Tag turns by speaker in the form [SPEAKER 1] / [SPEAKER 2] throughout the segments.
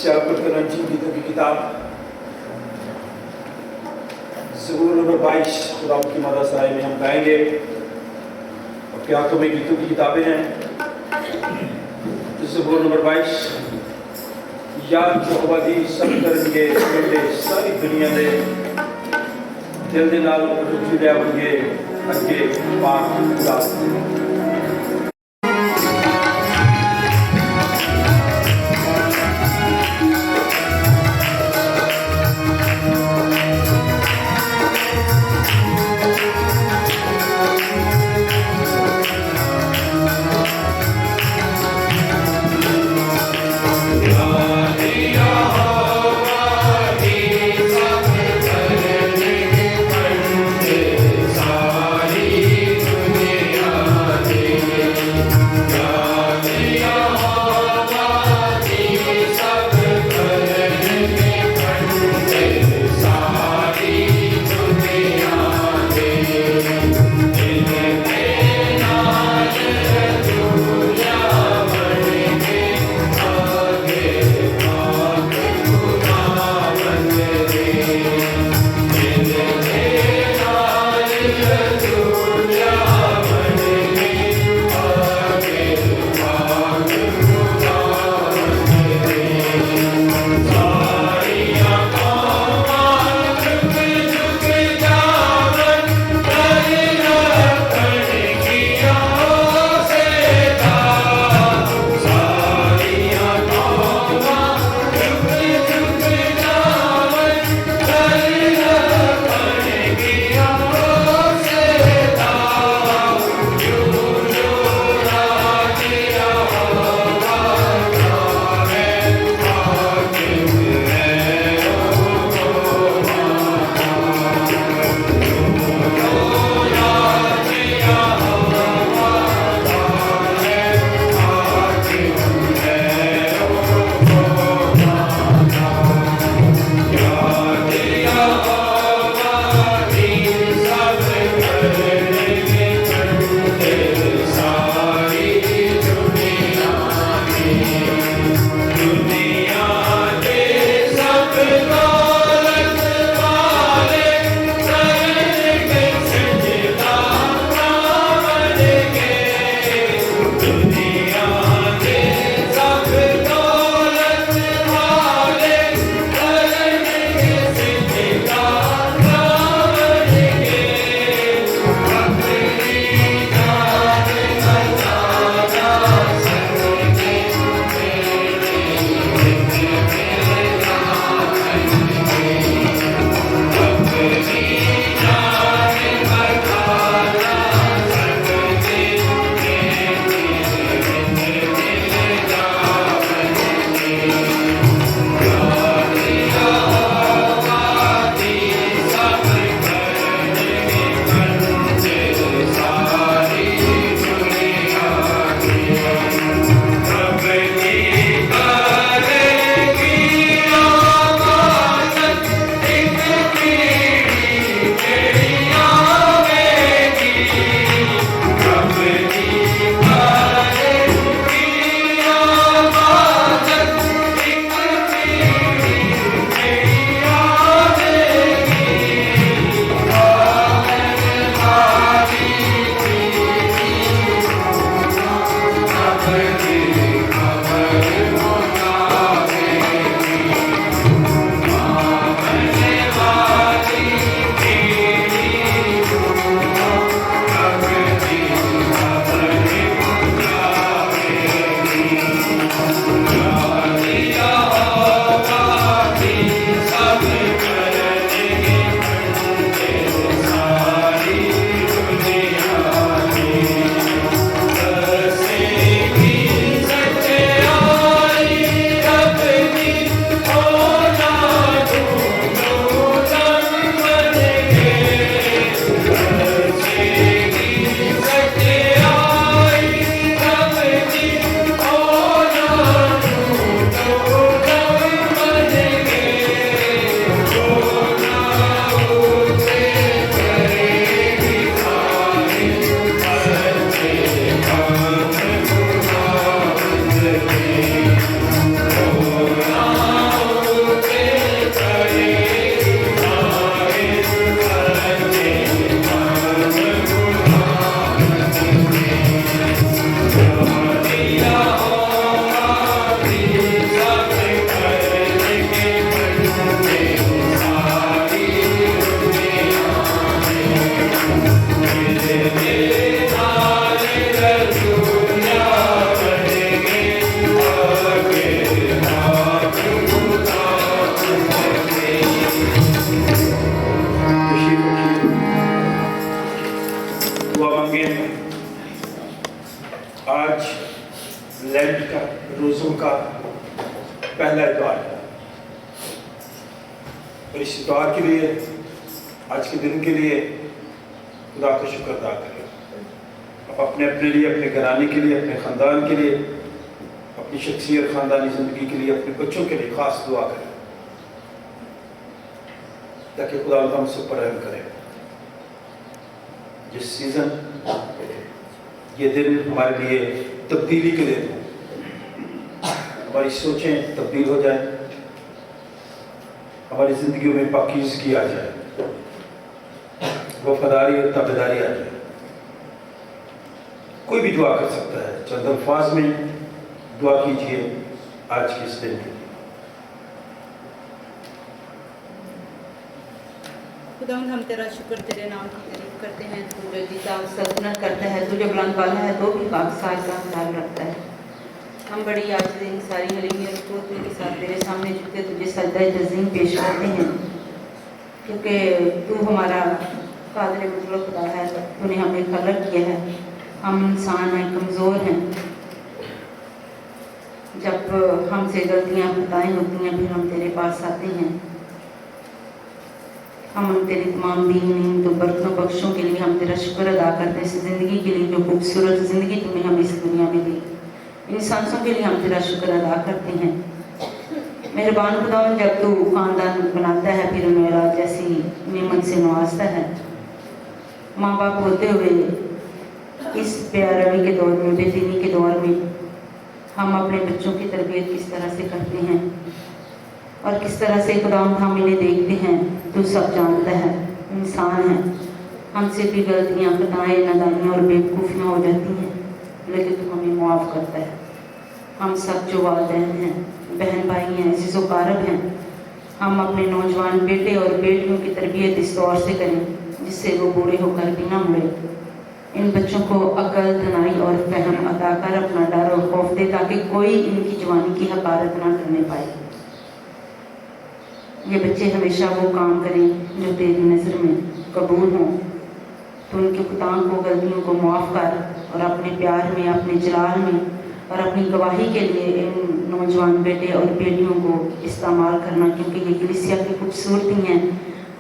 [SPEAKER 1] सियाकुल करंची गीतों की किताब ज़बूर नंबर 22 खुदा की मदद से में हम गाएंगे। और क्या तुम्हें गीतों की किताबें हैं? ज़बूर नंबर 22 याद यहोवा दी सब करनगे बंदे सारी दुनिया दे दिल दे नाल जुड़े होंगे अगे पाक खुदा। दुआ मांगे। आज लैंड का रोज़ों का पहला इतवार है और इस इतवार के लिए, आज के दिन के लिए खुदा का शुक्र अदा करें। आप अपने लिए, अपने घराने के लिए, अपने ख़ानदान के लिए, अपनी शख्सी और ख़ानदानी ज़िंदगी के लिए, अपने बच्चों के लिए ख़ास दुआ करें ताकि खुदा हम सब पर रहम करे। जिस सीज़न ये दिन हमारे लिए तब्दीली के दिन, हमारी सोचें तब्दील हो जाए, हमारी ज़िंदगियों में पाकीज़गी आ जाए, वफादारी और ताबेदारी आ जाए। कोई भी दुआ कर सकता है। चंद अल्फाज में दुआ कीजिए आज के इस दिन के लिए।
[SPEAKER 2] खुदा हम तेरा शुक्र, तेरे नाम की तारीफ करते हैं। तू जो जीता सल्तनत करता है, तू जो बुलंद वाला है, तो भी बादशाह का ख्याल रखता है। हम बड़ी आज दिन सारी हलीमी और कुर्बी के साथ तेरे सामने झुके तुझे सजदा तज़ीम पेश करते हैं, क्योंकि तू हमारा कादिर मुतलक खुदा है। तूने हमें खलक किया है। हम इंसान हैं, कमज़ोर हैं। जब हमसे गलतियाँ खताएँ होती हैं, फिर हम तेरे पास आते हैं। हम तेरी तमाम दीन तो बरकतों बख्शों के लिए हम तेरा शुक्र अदा करते हैं। इस ज़िंदगी के लिए जो खूबसूरत ज़िंदगी तुम्हें हमें इस दुनिया में दी, इन सांसों के लिए हम तेरा शुक्र अदा करते हैं। मेहरबान खुदावन, जब तू ख़ानदान बनाता है फिर उन्हें औलाद जैसी नेमत से नवाजता है। माँ बाप होते हुए इस बेअरवी के दौर में, बेदीनी के दौर में हम अपने बच्चों की तरबियत किस तरह से करते हैं और किस तरह से खुदावंद हम इन्हें देखते हैं। तू सब जानता है। इंसान है, हमसे भी गलतियाँ, खताएँ, नादानियाँ और बेवकूफ़ियाँ हो जाती हैं, लेकिन तू हमें मुआफ़ करता है। हम सब जो वालिदैन हैं, बहन भाई हैं, अज़ीज़ क़ारब हैं, हम अपने नौजवान बेटे और बेटियों की तरबियत इस दौर से करें जिससे वो बूढ़े होकर भी ना मुड़े। इन बच्चों को अकल, दनाई और फहम अता कर अपना डर और खौफ दे ताकि कोई इनकी जवानी की हकारत ना करने पाए। ये बच्चे हमेशा वो काम करें जो तेरी नज़र में कबूल हों। तो उनके खुदाओं को, गलतियों को मुआफ़ कर और अपने प्यार में, अपने जलाल में और अपनी गवाही के लिए इन नौजवान बेटे और बेटियों को इस्तेमाल करना, क्योंकि ये कलीसिया की खूबसूरती हैं,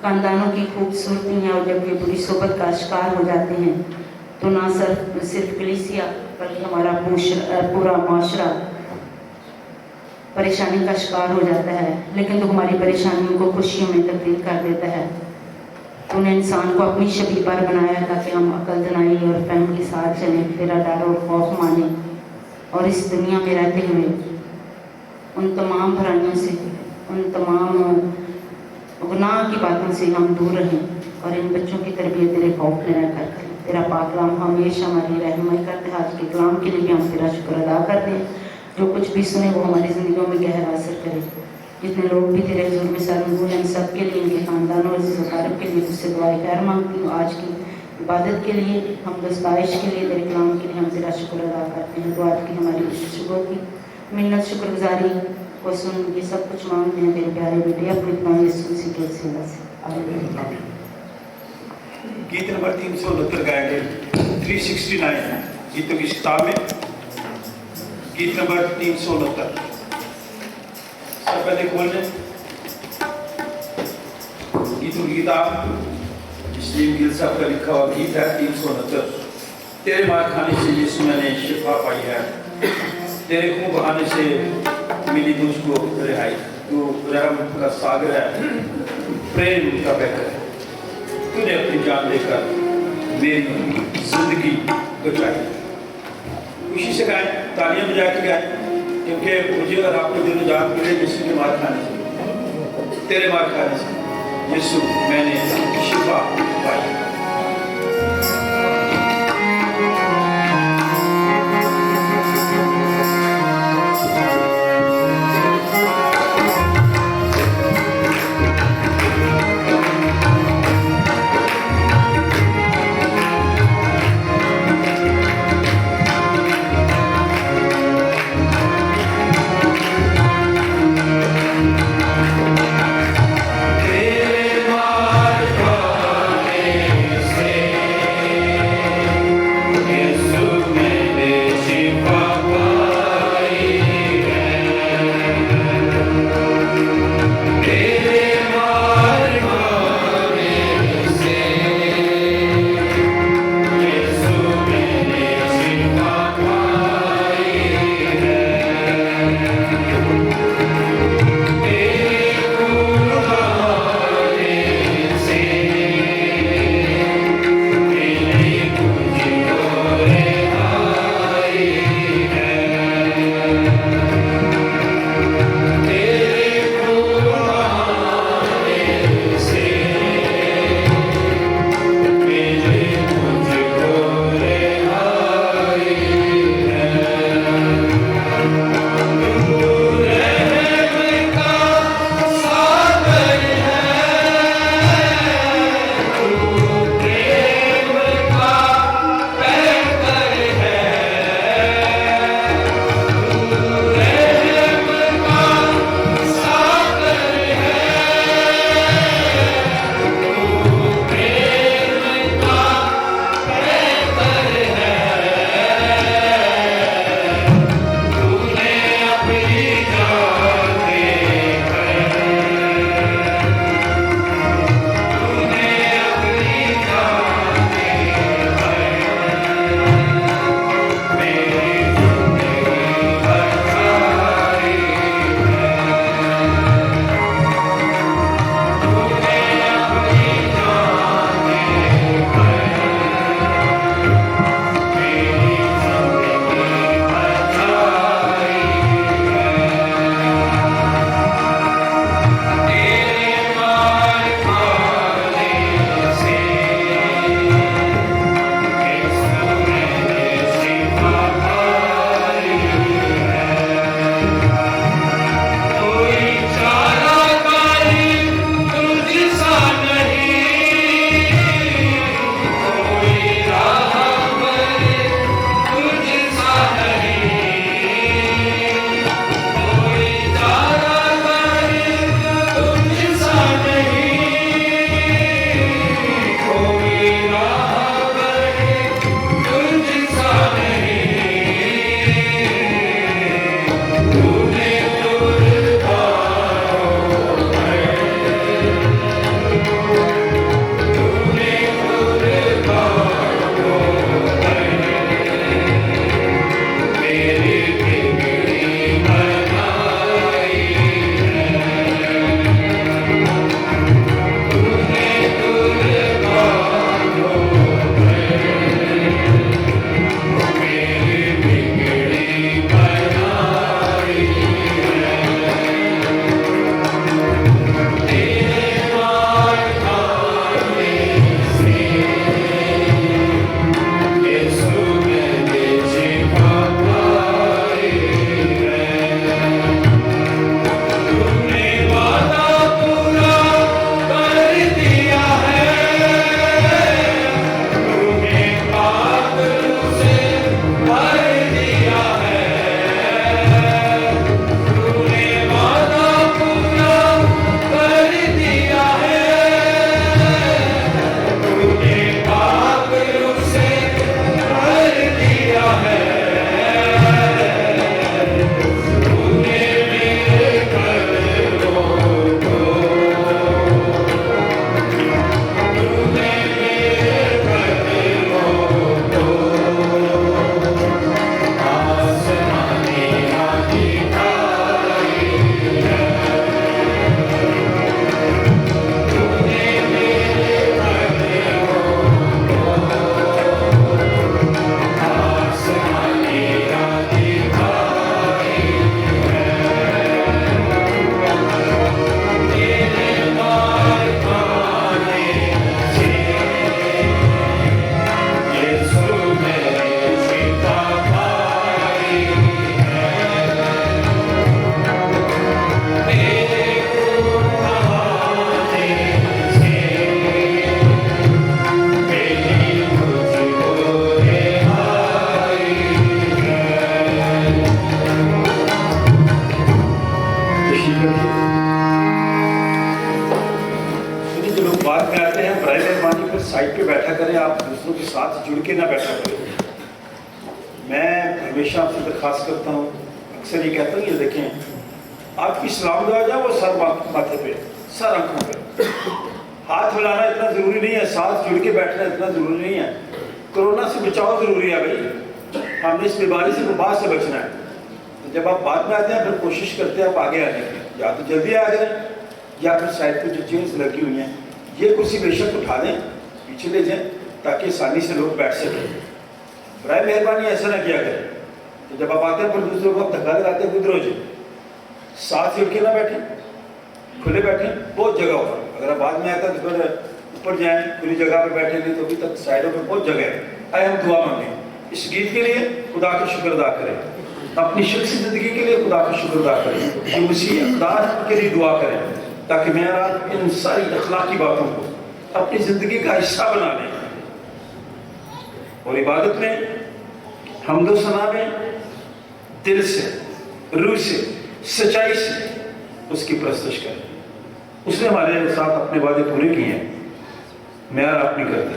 [SPEAKER 2] ख़ानदानों की खूबसूरती हैं। और जब ये बुरी सोबत का शिकार हो जाते हैं तो ना सिर्फ कलीसिया बल्कि हमारा पूरा माशरा परेशानी का शिकार हो जाता है। लेकिन तो हमारी परेशानियों को खुशियों में तब्दील कर देता है। तूने इंसान को अपनी शबीह पर बनाया ताकि हम अकल, दनाई और फहम के साथ चलें, तेरा डर और खौफ माने और इस दुनिया में रहते हुए उन तमाम बुराइयों से, उन तमाम गुनाह की बातों से हम दूर रहें और इन बच्चों की तरबियत तेरे खौफ में रह कर। तेरा पाक कलाम हमेशा हमारी रहनुमाई करते हैं। आज के कलाम के लिए भी हम तेरा शुक्र अदा करते हैं। जो कुछ भी सुने वो हमारी ज़िंदगियों में गहरा असर करे। जितने लोग भी तेरे हुज़ूर में सरमगूल हैं, सब के लिए, इनके ख़ानदानों और ज़िज़्ज़ाक़ारब के लिए तुझसे दुआएं खैर मांगती हूँ। आज की इबादत के लिए, हम दस्ताइश के लिए, तेरे कलाम के लिए हम तेरा शुक्र अदा करते हैं। दुआ की हमारी शुक्र की मिन्नत, शुक्रगुजारी को सुन ये सब कुछ मांगते हैं तेरे प्यारे बेटे अपने नाम यीशु मसीह के वसीले से, आमीन।
[SPEAKER 1] गीत नंबर 369 गाएंगे, 369 गीतों की किताब में गीत नंबर 369। सब पहले खोल लें गीतों की किताब। इस्लीम गिल साहब का लिखा हुआ गीत है 369। तेरे मार खाने से यीशु मैंने शिफा पाई है, तेरे खून बहाने से मिली मुझको रिहाई। तू रहम का सागर है, प्रेम का बहकर है। तूने अपनी जान देकर मेरी जिंदगी बचाई। खुशी से गाएं, तालियां बजा के गाएं, क्योंकि मुझे और आपको जो निजात मिले यीशु के मार खाने से, तेरे मार खाने से यीशु मैंने शिफा पाई।
[SPEAKER 3] तेरे मार खाने
[SPEAKER 1] कर रहे हो। मैं हमेशा आपसे दरख्वास्त करता हूँ, अक्सर ये कहता हूँ, ये देखें आपकी सलाम दुआ जाए वो सर माथे पे, सर आंखों पे, हाथ मिलाना इतना ज़रूरी नहीं है, साथ जुड़ के बैठना इतना ज़रूरी नहीं है। कोरोना से बचाव ज़रूरी है भाई, हमने इस बीमारी से वबा से बचना है। तो जब आप बाद में आते हैं फिर कोशिश करते हैं आप आगे आने की, या तो जल्दी आ जाए या फिर साइड पर जो चेयर्स लगी हुई हैं ये कुर्सी बेशक उठा दें, पीछे ले जाएं ताकि आसानी से लोग बैठ सकें। बराए मेहरबानी ऐसा ना किया करें, तो जब आप आते हैं फिर दूसरों को आप धक्का लगाते हैं, खुद रोजे साथ जुड़ के ना बैठें, खुले बैठें, बहुत जगह होगा। अगर आप बाद में आते हैं तो फिर ऊपर जाएं, खुली जगह पर बैठेंगे तो अभी तक साइडों में बहुत जगह है। आए हम दुआ मांगें इस गीत के लिए, खुदा का शुक्र अदा करें, अपनी शख्सी ज़िंदगी के लिए खुदा का शुक्र अदा करें, कि उसी अक़दार के लिए दुआ करें ताकि मेरा इन सारी अखलाकी बातों को अपनी ज़िंदगी का हिस्सा बना लें और इबादत में, हम्दो सना में दिल से, रूह से, सच्चाई से उसकी परस्तिश करें। उसने हमारे साथ अपने वादे पूरे किए हैं, मैं और आप नहीं करते।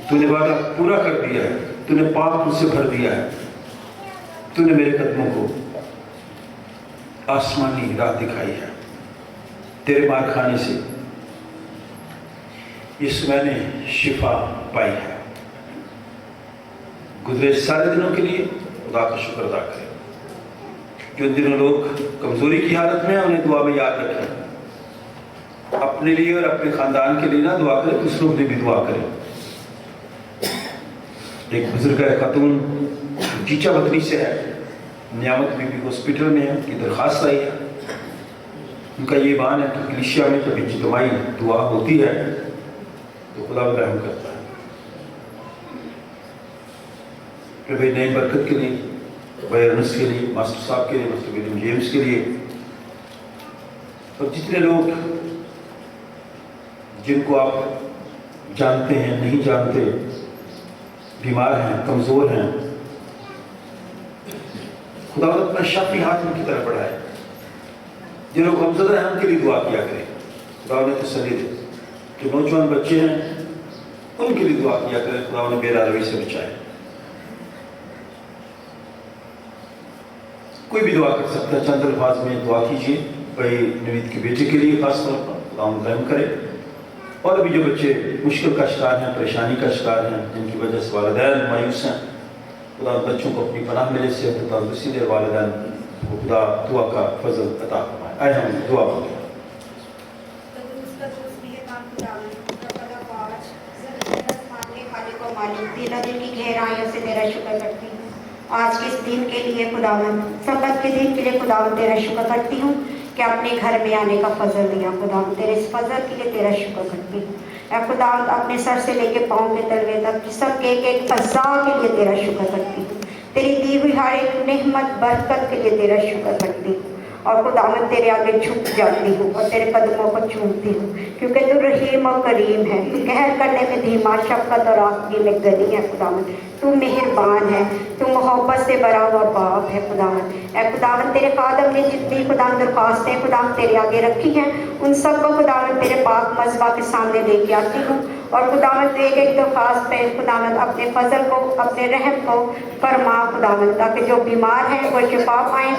[SPEAKER 1] तूने वादा पूरा कर दिया है, तूने पाप मुझसे भर दिया है, तूने मेरे कदमों को आसमानी राह दिखाई है। तेरे मार खाने से इस मैंने शिफा पाई है। गुजरे सारे दिनों के लिए खुदा का शुक्र अदा करें। जो दिनों लोग कमजोरी की हालत में हैं उन्हें दुआ में याद रखें, अपने लिए और अपने खानदान के लिए ना दुआ करें, दूसरों के लिए भी दुआ करें। एक बुजुर्ग खातून टीचा बतनी से है, नियामत बीबी हॉस्पिटल में है, उनकी दरख्वास्त आई है। उनका ये ईमान है कि कलीसिया में जब इज्तिमाई दुआ होती है तो खुदा रहम करता है। फिर भाई नई बरकत के लिए, भाई अनस के लिए, मास्टर साहब के लिए, मास्टर विलियम जेम्स के लिए, और जितने लोग जिनको आप जानते हैं नहीं जानते, बीमार हैं, कमज़ोर हैं, खुदा अपना शाफी हाथ उनकी तरफ बढ़ाए। जिन लोग कमज़ोर हैं उनके लिए दुआ किया करें, खुदा उन्हें तसल्ली दे। जो नौजवान बच्चे हैं उनके लिए दुआ किया करें, खुदा उन्हें बेरारवी से बचाए। कोई भी दुआ कर सकता है, चंद अल्फाज में दुआ कीजिए। भाई नवीद के बेटे के लिए खास तौर पर खुदा रहम करे, और भी जो बच्चे मुश्किल का शिकार हैं, परेशानी का शिकार हैं, जिनकी वजह से वालिदैन मायूस हैं, खुदा बच्चों को अपनी पनाह में से तंदुरुस्ती दे, वालिदैन को खुदा दुआ का फजल अता फरमाए। आए हम दुआ मांगें।
[SPEAKER 3] दिल की गहराइयों से तेरा शुक्र करती हूँ आज के इस दिन के लिए खुदावन, सबत के दिन के लिए खुदावन तेरा शुक्र करती हूँ कि अपने घर में आने का फजल दिया। खुदावन तेरे इस फजल के लिए तेरा शुक्र करती हूँ। खुदावन अपने सर से लेके पाँव के तलवे तक सब के एक अज़ा के लिए तेरा शुक्र करती हूँ। तेरी दी हुई हर एक नेमत बरकत के लिए तेरा शुक्र करती हूँ, और खुदावन तेरे आगे झुक जाती हूँ और तेरे कदमों को चूमती हूँ, क्योंकि तू रहीम और करीम है, तू कहर करने में धीमा, शफ़क़त और आखिरी में गनी है। खुदावन तू मेहरबान है, तू मोहब्बत से भरा हुआ बाप है। खुदावन तेरे खादम ने जितनी खुदावन दरख्वास्तें खुदावन तेरे आगे रखी हैं उन सब को खुदावन तेरे पाक मज़बा के सामने लेके आती हूँ, और खुदावन एक एक दरख्वास्त पे खुदावन अपने फजल को, अपने रहम को फरमा खुदावन, ताकि जो बीमार हैं वो शिफा पाएँ,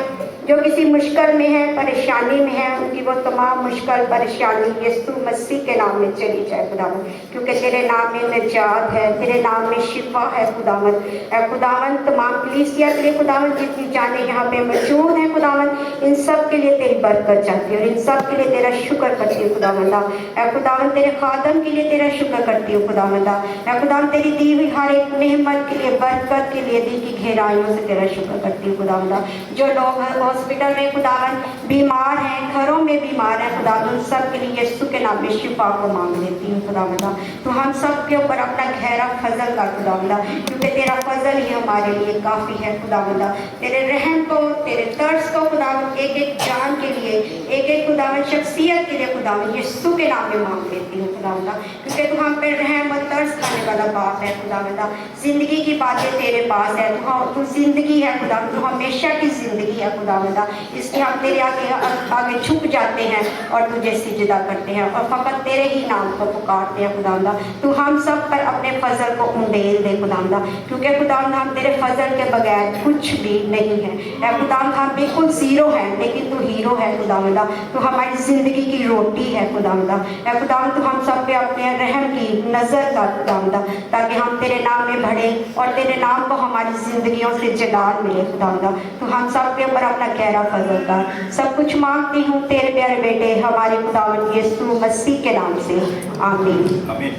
[SPEAKER 3] जो किसी मुश्किल में है, परेशानी में है, उनकी वो तमाम मुश्किल परेशानी यीशु मसीह के नाम में चली जाए खुदावन, क्योंकि तेरे नाम में निजात है, तेरे नाम में शिफा है। खुदावन तमाम कलीसिया के लिए खुदावन जितनी जाने यहाँ पे मौजूद हैं खुदावन, इन सब के लिए तेरी बरकत चाहती हूँ और इन सब के लिए तेरा शुक्र करती हूँ खुदावन तेरे खादम के लिए तेरा शुक्र करती हूँ खुदावन तेरी दी हुई हर एक नेमत के लिए, बरकत के लिए, दिल की गहराइयों से तेरा शुक्र करती हूँ खुदावन। जो लोग हॉस्पिटल में खुदावन बीमार हैं, घरों में बीमार हैं खुदावन, सब के लिए यीशु के नाम में शिफा को मांग लेती हूँ खुदावन। तो हम सब के ऊपर अपना गहरा फजल कर खुदावन, क्योंकि तेरा फजल ही हमारे लिए काफ़ी है खुदावन। तेरे रहम को, तेरे तर्स को खुदावन एक एक जान के लिए, एक एक खुदावन शख्सियत के लिए खुदावन यीशु के नाम में मांग लेती हूँ खुदावन। क्योंकि तू हम पे रहम और तरस खाने वाला बाप है खुदावंदा। जिंदगी की बातें तेरे पास है, तू जिंदगी है खुदा, तू हमेशा की जिंदगी है खुदावंदा। इसलिए हम तेरे आगे झुक जाते हैं और तुझे सिजदा करते हैं और फकत तेरे ही नाम को पुकारते हैं खुदावंदा। तू हम सब पर अपने फजल को उंडेल दे खुदावंदा, क्योंकि खुदावंदा हम तेरे फजल के बगैर कुछ भी नहीं है। ऐ खुदावंदा हम बिल्कुल जीरो है, लेकिन तू हीरो है खुदावंदा। तू हमारी जिंदगी की रोटी है खुदावंदा। ऐ खुदावंदा तू हम सब पे अपने रहम की नजर कर खुदावंदा, ताकि हम तेरे नाम में बढ़े और तेरे नाम को हमारी जिंदगियों से जलाल मिले खुदावंदा। तू हम सब के ऊपर अपना गहरा फजल कर। सब कुछ मांगती हूँ तेरे प्यारे बेटे हमारे खुदावंद यीशु मसीह के नाम से, आमीन।
[SPEAKER 1] आमीन।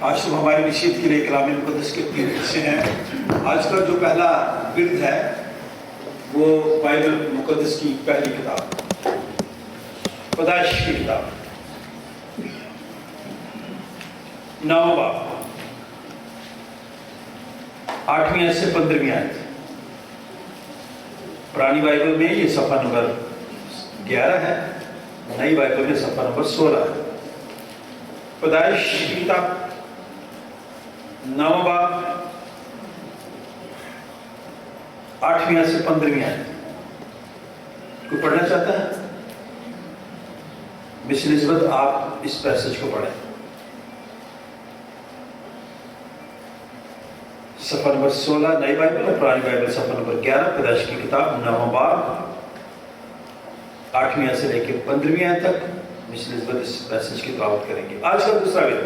[SPEAKER 1] आज तो हमारे निश्चित के लिए कलाम मुक़द्दस के 3 हिस्से हैं। आज का जो पहला विर्द है वो बाइबल मुक़द्दस की पहली किताब पैदाइश की किताब 9वां बाब 8वीं से 15वीं आयत। पुरानी बाइबल में ये सफ़ा नंबर 11 है, नई बाइबल में सफ़ा नंबर 16 है। पैदाइश की किताब 9वां बाब 8वीं से 15वीं आयत। कोई पढ़ना चाहता है? मिस एलिज़ाबेथ, आप इस पैसेज को पढ़ें। सफ़ा नंबर 16 नई बाइबल और पुरानी बाइबल सफ़ा नंबर 11, पैदाइश की किताब 9वां बाब 8वीं से लेकर 15वीं आयत तक मिस एलिज़ाबेथ इस पैसेज की तिलावत करेंगे। आज का दूसरा विर्द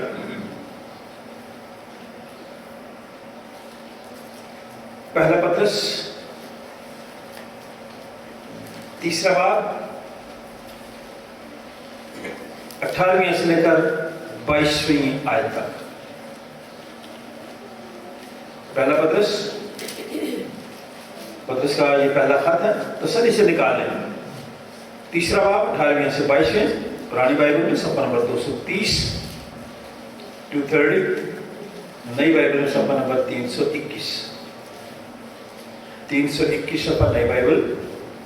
[SPEAKER 1] पहला पत्रस 3 बाब 18वीं से लेकर 22वीं आयत तक। पहला पत्रस का ये पहला खत है, तसल्ली से निकाल लें। 3 बाब 18वीं से 22वें, पुरानी बाइबल में सफ़ा नंबर 230 230, नई बाइबल में सफ़ा नंबर 321 सफ़ा नई बाइबल,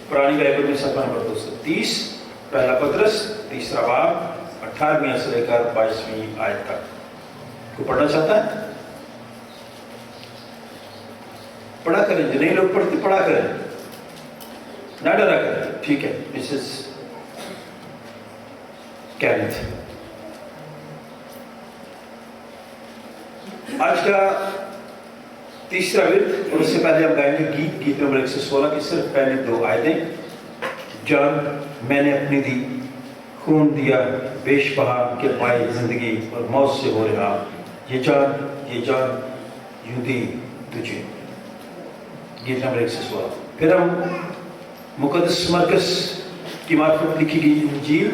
[SPEAKER 1] पुरानी बाइबल में सफ़ा नंबर 230। पहला पत्रस 3 बाब 18वीं से लेकर 22वीं आयत तक। को पढ़ना चाहता है? पढ़ा करें, जो नहीं लोग पढ़ते पढ़ा करें, ना डरा करें। ठीक है मिसेस कैरिथ। आज का तीसरा विर्द, और उससे पहले हम गाएंगे गीत नंबर 116 की सिर्फ पहले 2 आयतें। जान मैंने अपनी दी, खून दिया बेश बहा के पाए जिंदगी और मौत से हो रहा। ये जान यूं दी तुझे। गीत नंबर 116। फिर हम मुक़द्दस मरकस की मार्फत लिखी गई इंजील,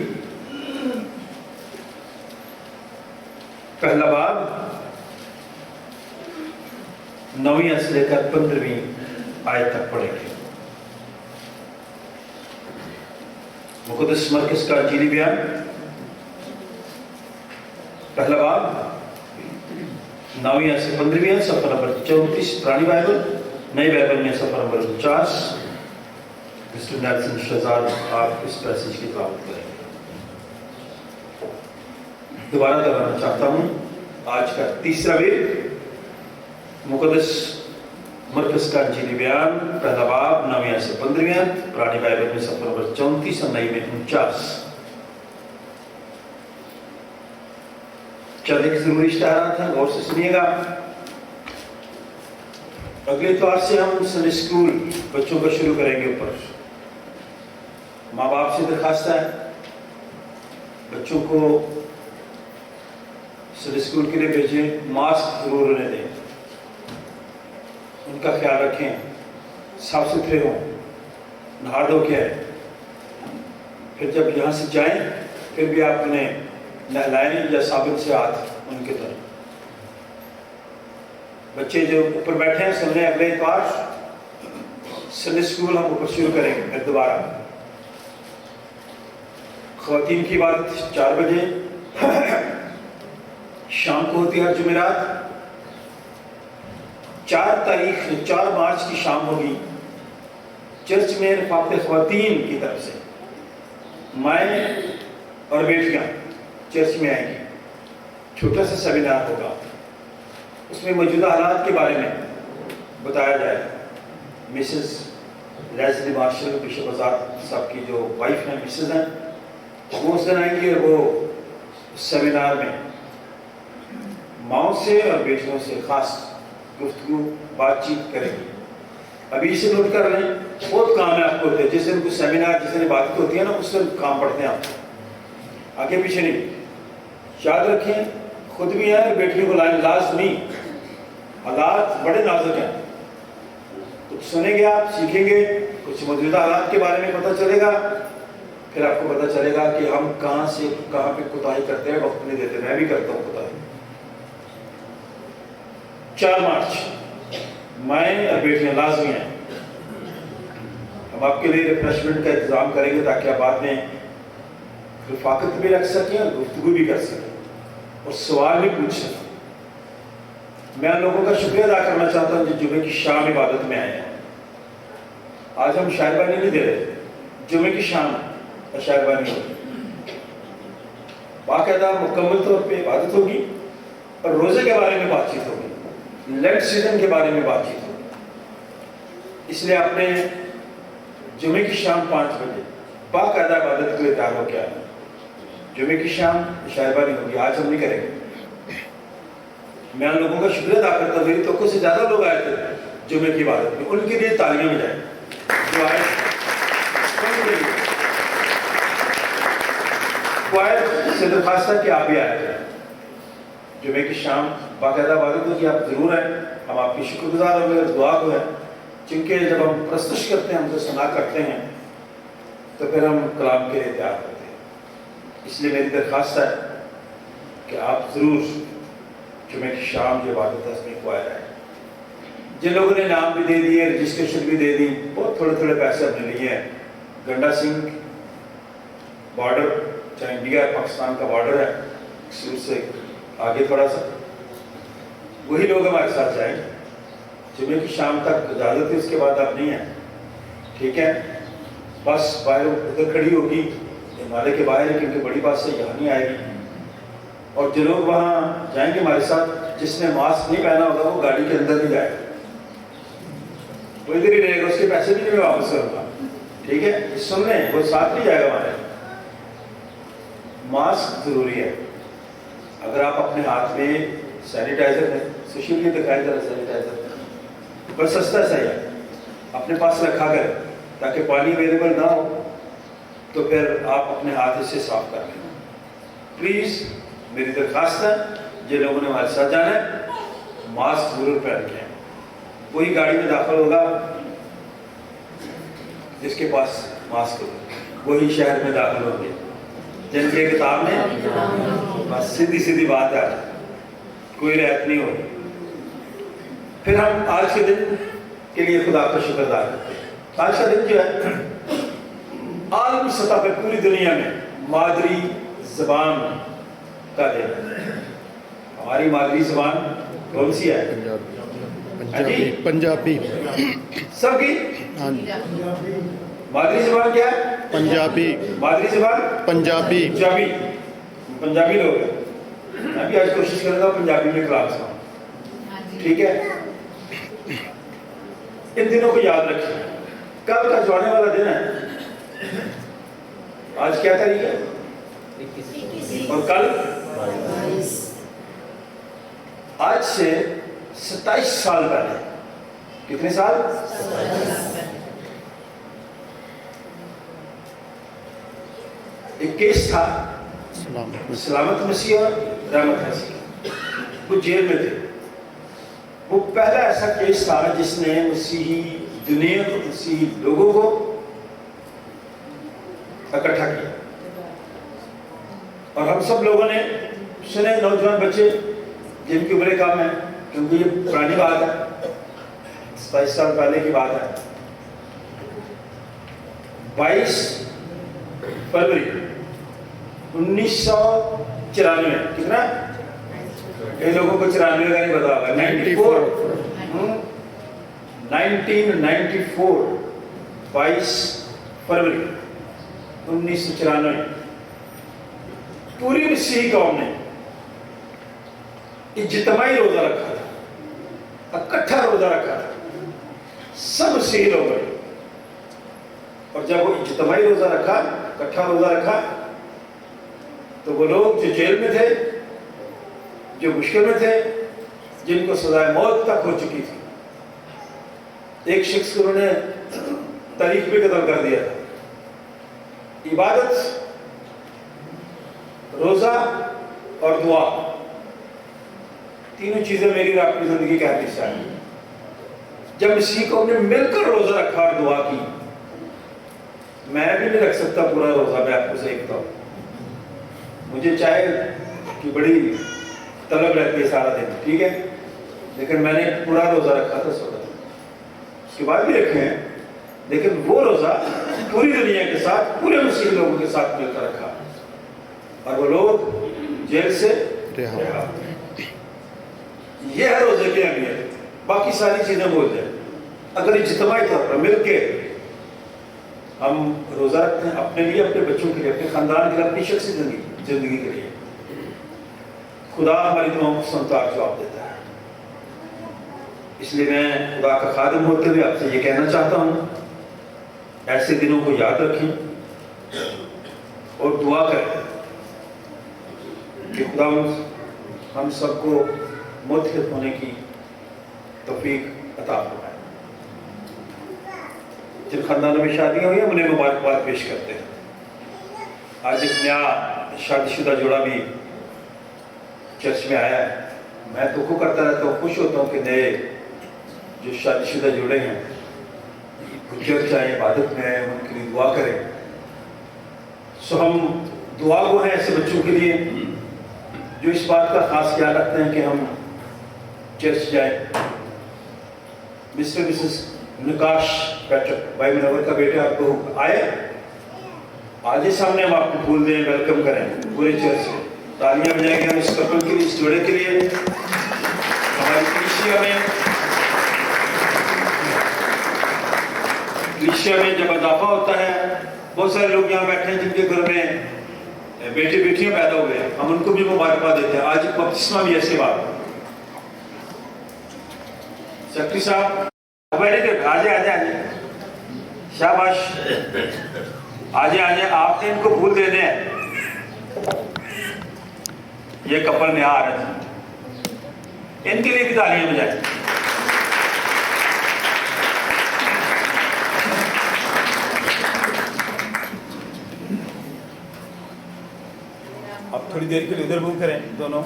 [SPEAKER 1] पहला बाब 9वीं से लेकर 15वीं आयत तक पढ़ेंगे। मुक़द्दस मरकस का इंजीली बयान, पहला बाब 9वीं से 15वीं, सफ़ा नंबर 34 पुरानी बाइबल, नई बाइबल में सफ़ा नंबर 50। मिस्टर नेल्सन शहजाद आप इस पैसेज की तिलावत करेंगे। दोबारा दोहराना चाहता हूँ, आज का तीसरा विर्द मुक़द्दस मरकस का इंजीली बयान, पहला बाब 9वीं से 15वीं, पुरानी बाइबल में सफ़ा नंबर 34 और नई में 49। चल एक जरूरी इश्तिहार था, गौर से सुनिएगा। अगले इतवार से हम संडे स्कूल बच्चों का शुरू करेंगे। ऊपर माँ बाप से दरखास्त है, बच्चों को संडे स्कूल के लिए भेजें, मास्क जरूर उन्हें दें, उनका ख्याल रखें, साफ सुथरे हों, नहा धो के आए। फिर जब यहाँ से जाएं फिर भी आप उन्हें नहलाएं या साबुन से हाथ उनके तरफ। बच्चे जो ऊपर बैठे हैं सुन रहे हैं, अगले इतवार संडे स्कूल हम ऊपर शुरू करेंगे। फिर दोबारा ख़वातीन की इबादत 4 बजे शाम को होती है। जुमेरात 4 मार्च की शाम होगी। चर्च में रफ़ाक़त ख़वातीन की तरफ से माएँ और बेटियाँ चर्च में आएंगी। छोटा सा सेमिनार होगा, उसमें मौजूदा हालात के बारे में बताया जाए। मिसेस लेस्ली मार्शल, बिशप आज़ाद साहब की जो वाइफ हैं, मिसेस हैं, वो उस दिन आएंगी और वो उस सेमिनार में माओ से और बेटियों से खास गुफ्तगू बातचीत करेंगी। अभी इसे नोट कर लें, बहुत काम है आपको होते हैं। जिस दिन कुछ सेमिनार, जिस दिन बातचीत होती है ना, उस दिन काम पढ़ते हैं आप, आगे पीछे नहीं। याद रखें, खुद भी है और बेटियों को लाजमी। हालात बड़े नाजुक हैं, कुछ सुनेंगे आप, सीखेंगे, कुछ मौजूदा हालात के बारे में पता चलेगा, फिर आपको पता चलेगा कि हम कहाँ से कहाँ पे कोताही करते हैं, वक्त नहीं देते। मैं भी करता हूँ कोताही। 4 मार्च मैं और बेटियां लाजमी हैं। हम आपके लिए रिफ्रेशमेंट का इंतजाम करेंगे ताकि आप बाद में रफाकत भी रख सकें और गुफ्तगू भी कर सकें और सवाल भी पूछ सकें। मैं लोगों का शुक्रिया अदा करना चाहता हूँ जो जुमे की शाम इबादत में आए हैं। आज हम शायरबानी नहीं दे रहे, जुमे की शाम और शायरबानी होगी, बाकायदा मुकम्मल तौर पे इबादत होगी और रोज़े के बारे में बातचीत होगी, लेट सीजन के बारे में बातचीत होगी। इसलिए आपने जुमे की शाम 5 बजे बाकायदा इबादत के लिए तैयार हो गया। जुमे की शाम शायरबानी होगी, आज हम नहीं करेंगे। मैं उन लोगों का शुक्रिया अदा करता हूँ, मेरी तवक्को से ज़्यादा लोग आए थे जुमे की इबादत में, उनके लिए तालियां में जाए जो आए। से दरखास्त है कि आप भी आए थे। जुमे की शाम बाकायदा इबादत होगी, आप जरूर आए। हम आपकी शुक्रगुजार और मेरे दुआ को है, चूँकि जब हम प्रस्तुत करते हैं, हम जो सना करते हैं, तो फिर हम कलाम के लिए तैयार करते हैं। इसलिए मेरी दरख्वास्त है कि आप ज़रूर जुमे की शाम जो इबादत है उसमें को आए। जिन लोगों ने नाम भी दे दिए, रजिस्ट्रेशन भी दे दी, बहुत थोड़े थोड़े पैसे हमने लिए हैं। गंडा सिंह बॉर्डर, चाहे इंडिया पाकिस्तान का बॉर्डर है, सूर से आगे थोड़ा सा, वही लोग हमारे साथ जाएंगे। जुमे की शाम तक इजाज़त है, उसके बाद आप नहीं हैं, ठीक है। बस बाहर उधर खड़ी होगी नाले के बाहर, क्योंकि बड़ी बात से यहाँ नहीं आएगी। और जो लोग वहाँ जाएंगे हमारे साथ, जिसने मास्क नहीं पहना होगा वो गाड़ी के अंदर नहीं जाएगा, वो इधर ही रहेगा, उसके पैसे भी नहीं मैं वापस करूँगा, ठीक है। सुन लें, वो साथ नहीं जाएगा हमारे। मास्क जरूरी है। अगर आप अपने हाथ में सैनिटाइजर है, सुशील के दिखाई जरा सैनिटाइजर, बस सस्ता सा है, अपने पास रखा कर, ताकि पानी अवेलेबल ना हो तो फिर आप अपने हाथ से साफ कर लें। प्लीज़ मेरी दरखास्त है, जिन लोगों ने हमारे साथ जाना है, मास्क जरूर पहन के। वही गाड़ी में दाखिल होगा जिसके पास मास्क होगा, वही शहर में दाखिल होंगे जिनके किताब में। बस सीधी सीधी बात है, कोई रियायत नहीं होगी। फिर हम आज के दिन के लिए खुदा का शुक्र अदा करते हैं। आज का दिन जो है आलमी सतह पर पूरी दुनिया में मादरी ज़बान का दिन है। हमारी मादरी ज़बान कौन सी है?
[SPEAKER 4] पंजाबी।
[SPEAKER 1] सबकी मादरी ज़बान क्या है?
[SPEAKER 4] पंजाबी।
[SPEAKER 1] मादरी ज़बान
[SPEAKER 4] पंजाबी।
[SPEAKER 1] पंजाबी। पंजाबी लोग हैं। मैं भी आज कोशिश करूँगा पंजाबी में क्लास में, ठीक है। इन दिनों को याद रखिए। कल का जो आने वाला दिन है, आज क्या तारीख है? और कल, आज से 27 साल पहले, कितने साल? एक केस था, सलामत मसीह और रहमत मसीह, वो जेल में थे। वो पहला ऐसा केस था जिसने मसीही दुनिया को, मसीही लोगों को इकट्ठा किया। और हम सब लोगों ने सुने, नौजवान बच्चे जिनकी उम्रें कम है, क्योंकि ये पुरानी बात है, 27 साल पहले की बात है। 22 फरवरी 1994, कितना? कई लोगों को 94 का नहीं पता होगा, 1994, 22 फरवरी 1994, पूरी मसीही कौम ने इज्तिमाई रोजा रखा था, इकट्ठा रोजा रखा था, सब शहीद हो गए। और जब वो इज्तिमाई रोजा रखा, इकट्ठा रोजा रखा, तो वो लोग जो जेल में थे, जो मुश्किल में थे, जिनको सजाए मौत तक हो चुकी थी, एक शख्स को उन्होंने तारीख पे कत्ल कर दिया था। इबादत, रोजा और दुआ, तीनों चीजें मेरी और आपकी जिंदगी का हिस्सा है। जब इसी को हमने मिलकर रोजा रखा और दुआ की, मैं भी नहीं रख सकता पूरा रोजा, मैं आपको सही बताऊं, मुझे चाहे कि बड़ी तलब रहती है सारा दिन, ठीक है, लेकिन मैंने पूरा रोजा रखा था सोलह, उसके बाद भी रखे हैं, लेकिन वो रोजा पूरी दुनिया के साथ, पूरे मुस्लिम लोगों के साथ मिलकर रखा, और वो लोग जेल से रिहा। यह है रोजे की अहमियत। बाकी सारी चीजें बोल जाए, अगर इज्तिमाई तौर पर मिल के हम रोजा रखते हैं अपने लिए, अपने बच्चों के लिए, अपने खानदान के लिए, अपनी शख्सी जिंदगी के लिए, खुदा हमारी दुआओं को सुनता और जवाब देता है। इसलिए मैं खुदा का खादिम होते हुए आपसे ये कहना चाहता हूँ, ऐसे दिनों को याद रखें और दुआ करें कि खुदा हम सबको मुतहद होने की तौफीक अता फरमाए। जिन खानदानों में शादियाँ हुई हैं उन्हें मुबारकबाद पेश करते हैं। आज एक नया शादीशुदा जोड़ा भी चर्च में आया है। मैं दुखों करता रहता हूँ, खुश होता हूँ कि नए जो शादीशुदा जोड़े हैं चर्च आए, इबादत में आए, उनके लिए दुआ करें। सो हम दुआ गो हैं ऐसे बच्चों के लिए जो इस बात का खास ख्याल रखते हैं कि हम चर्च जाएं। मिस्टर मिसेस निकाश पैट्रिक, भाई मनोवर का बेटे आपको आए, आज ही सामने हम आपको फूल दें, वेलकम करें पूरे चर्च में। तालियां बजाएंगे हम इस कपल के लिए, इस जोड़े के लिए। हमारी कलीसिया में जब इजाफा होता है, बहुत सारे लोग यहाँ बैठे हैं जिनके घर में बेटे बेटियां पैदा हुए हैं, हम उनको भी मुबारकबाद देते हैं। आज बपतिस्मा भी ऐसी बात। सेक्रेटरी साहब आजे आजे आजे, शाबाश, आजे आजे, आपने इनको फूल देने हैं। ये कपल में आ रहे थे, इनके लिए भी तालियां बजाएं। अब थोड़ी देर के लिए उधर मूव करें दोनों।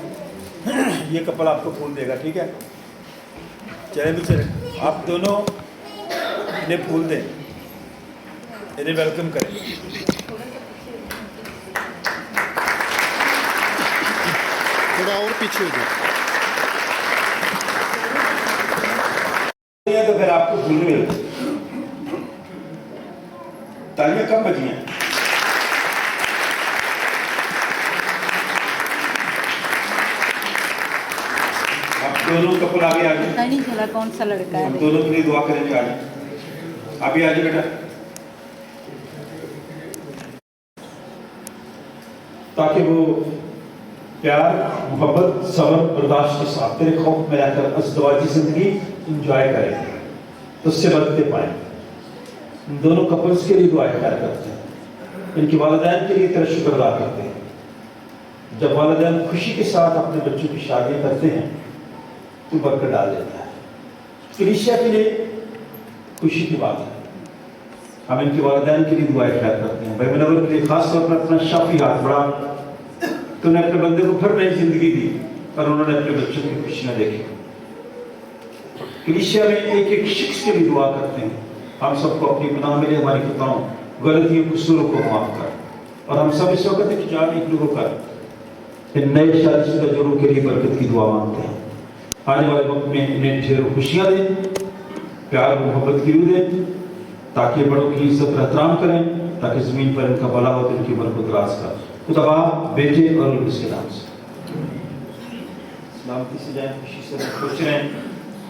[SPEAKER 1] ये कपल आपको फूल देगा, ठीक है, चले भी चले, आप दोनों इन्हें फूल दें, इन्हें वेलकम करें।
[SPEAKER 4] थोड़ा और पीछे हो जाओ,
[SPEAKER 1] तो फिर आपको फूल मिलते। तालियां कम बजी हैं। दोनों कपल आगे आगे,
[SPEAKER 2] पता नहीं चला कौन सा लड़का
[SPEAKER 1] हम
[SPEAKER 2] है।
[SPEAKER 1] दोनों के लिए दुआ करेंगे। आगे अभी आगे बेटा, ताकि वो प्यार, मोहब्बत, सब्र, बर्दाश्त के साथ तेरे खौफ में रहकर अज़दवाजी जिंदगी इंजॉय करें, तो उससे बचते पाए। इन दोनों कपल्स के लिए दुआ खैर करते हैं, इनके वालिदैन के लिए तेरा शुक्र अदा करते हैं। जब वालिदैन खुशी के साथ अपने बच्चों की शादियां करते हैं तो बरकत डाल देता है। कलीसिया के लिए खुशी की बात है। हम इनके वालिदैन के लिए दुआएं खैर करते हैं। भाई मनोवर के लिए खास तौर पर अपना शाफी हाथ बढ़ा, तूने अपने बंदे को फिर नई जिंदगी दी और उन्होंने अपने बच्चों की खुशियां देखी। कलीसिया में एक एक शख्स के लिए दुआ करते हैं। हम सबको अपनी गुनाह मिले, हमारी खताओं, गलतियों, कसूरों को माफ कर, और हम सब इस वक्त एक जान एक होकर इन नए शादीशुदा जोड़ों के लिए बरकत की दुआ मांगते हैं। आने वाले वक्त में इन्हें ढेरों खुशियां दें, प्यार मोहब्बत की रूह दें, ताकि बड़ों की इज्जत और एहतराम करें, ताकि जमीन पर इनका भला हो, तो इनकी बरकत राज कर। खुदा बेटे और उसके नाम से सलामती से जाएं, खुशी से खुश रहें,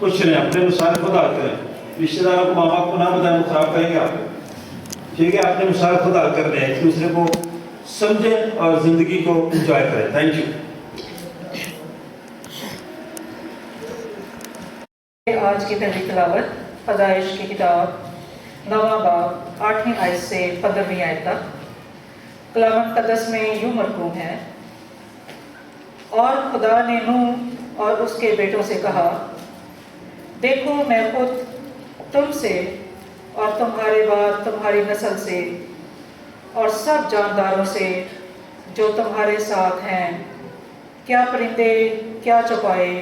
[SPEAKER 1] खुश रहें, अपने अनुसार खुद हाल करें। रिश्तेदारों को, माँ बाप को ना बताएं, वो खराब करेंगे आपको, ठीक है। अपने अनुसार खुद हाल कर लें, एक दूसरे को समझें और जिंदगी को एंजॉय करें। Thank you.
[SPEAKER 5] آج کی پہلی تلاوت پیدائش کی کتاب 9واں باب 8ویں آیت سے 15ویں آیت تک کلام مقدس میں یوں مرقوم ہے: اور خدا نے نوح اور اس کے بیٹوں سے کہا، دیکھو میں خود تم سے اور تمہارے بعد تمہاری نسل سے اور سب جانداروں سے جو تمہارے ساتھ ہیں، کیا پرندے، کیا چوپائے،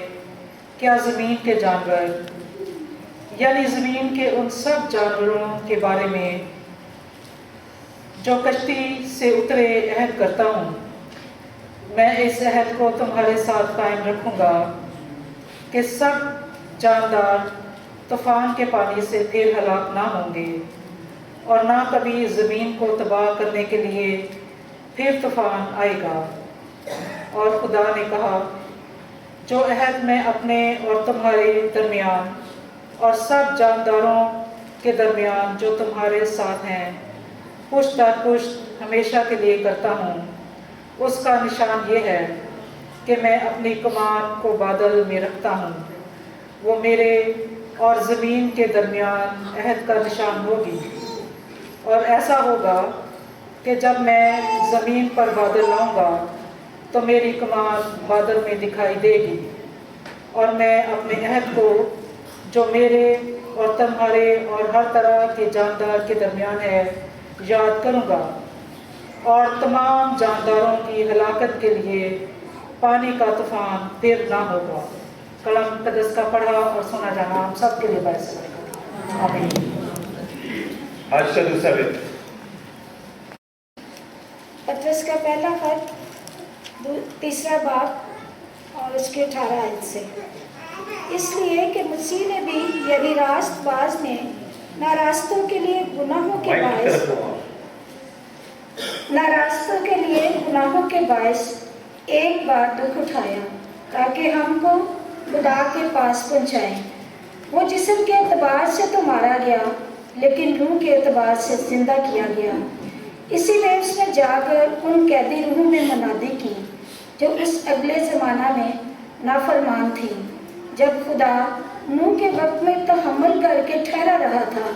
[SPEAKER 5] کیا زمین کے جانور، یعنی زمین کے ان سب جانوروں کے بارے میں جو کشتی سے اترے عہد کرتا ہوں۔ میں اس عہد کو تمہارے ساتھ قائم رکھوں گا کہ سب جاندار طوفان کے پانی سے پھر ہلاک نہ ہوں گے، اور نہ کبھی زمین کو تباہ کرنے کے لیے پھر طوفان آئے گا۔ اور خدا نے کہا، جو عہد میں اپنے اور تمہارے درمیان اور سب جانداروں کے درمیان جو تمہارے ساتھ ہیں پشت در پشت ہمیشہ کے لیے کرتا ہوں، اس کا نشان یہ ہے کہ میں اپنی کمان کو بادل میں رکھتا ہوں۔ وہ میرے اور زمین کے درمیان عہد کا نشان ہوگی، اور ایسا ہوگا کہ جب میں زمین پر بادل لاؤں گا تو میری کمان بادل میں دکھائی دے گی، اور میں اپنے عہد کو جو میرے اور تمہارے اور ہر طرح کے جاندار کے درمیان ہے یاد کروں گا، اور تمام جانداروں کی ہلاکت کے لیے پانی کا طوفان پھر نہ ہوگا۔ کلام مقدس کا پڑھا اور سنا جانا ہم سب کے لیے باعث ہے۔ آمین۔
[SPEAKER 1] آج کا دوسرا وقت
[SPEAKER 6] پطرس کا پہلا خط 3 باب اور اس کے 18 آیت سے: اس لیے کہ مسیح نے بھی یعنی راست باز نے ناراستوں کے لیے گناہوں کے باعث ایک بار دکھ اٹھایا تاکہ ہم کو خدا کے پاس پہنچائیں۔ وہ جسم کے اعتبار سے تو مارا گیا لیکن روح کے اعتبار سے زندہ کیا گیا۔ اسی میں اس نے جا کر ان قیدی روحوں میں منادی کی جو اس اگلے زمانہ میں نافرمان تھی، جب خدا نوح کے وقت میں تحمل کر کے ٹھہرا رہا تھا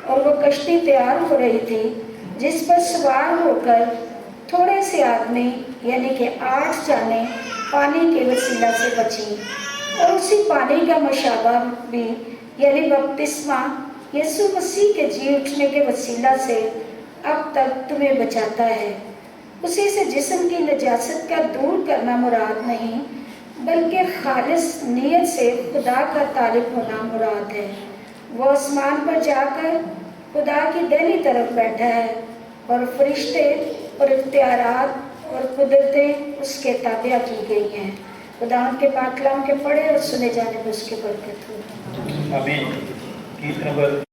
[SPEAKER 6] اور وہ کشتی تیار ہو رہی تھی جس پر سوار ہو کر تھوڑے سے آدمی یعنی کہ 8 جانیں پانی کے وسیلہ سے بچیں، اور اسی پانی کا مشابہ بھی یعنی بپتسمہ یسوع مسیح کے جی اٹھنے کے وسیلہ سے اب تک تمہیں بچاتا ہے۔ اسی سے جسم کی نجاست کا دور کرنا مراد نہیں بلکہ خالص نیت سے خدا کا طالب ہونا مراد ہے۔ وہ آسمان پر جا کر خدا کی دہنی طرف بیٹھا ہے، اور فرشتے اور اختیارات اور قدرتیں اس کے تابع کی گئی ہیں۔ خدا ان کے پاک کلام کے پڑھے اور سنے جانے میں اس کی برکت ہو۔
[SPEAKER 1] آمین۔ گیت نمبر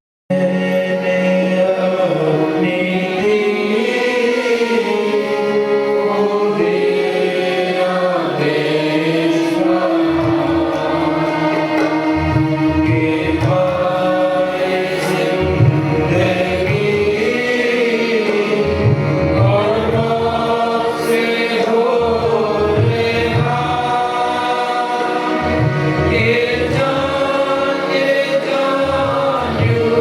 [SPEAKER 7] You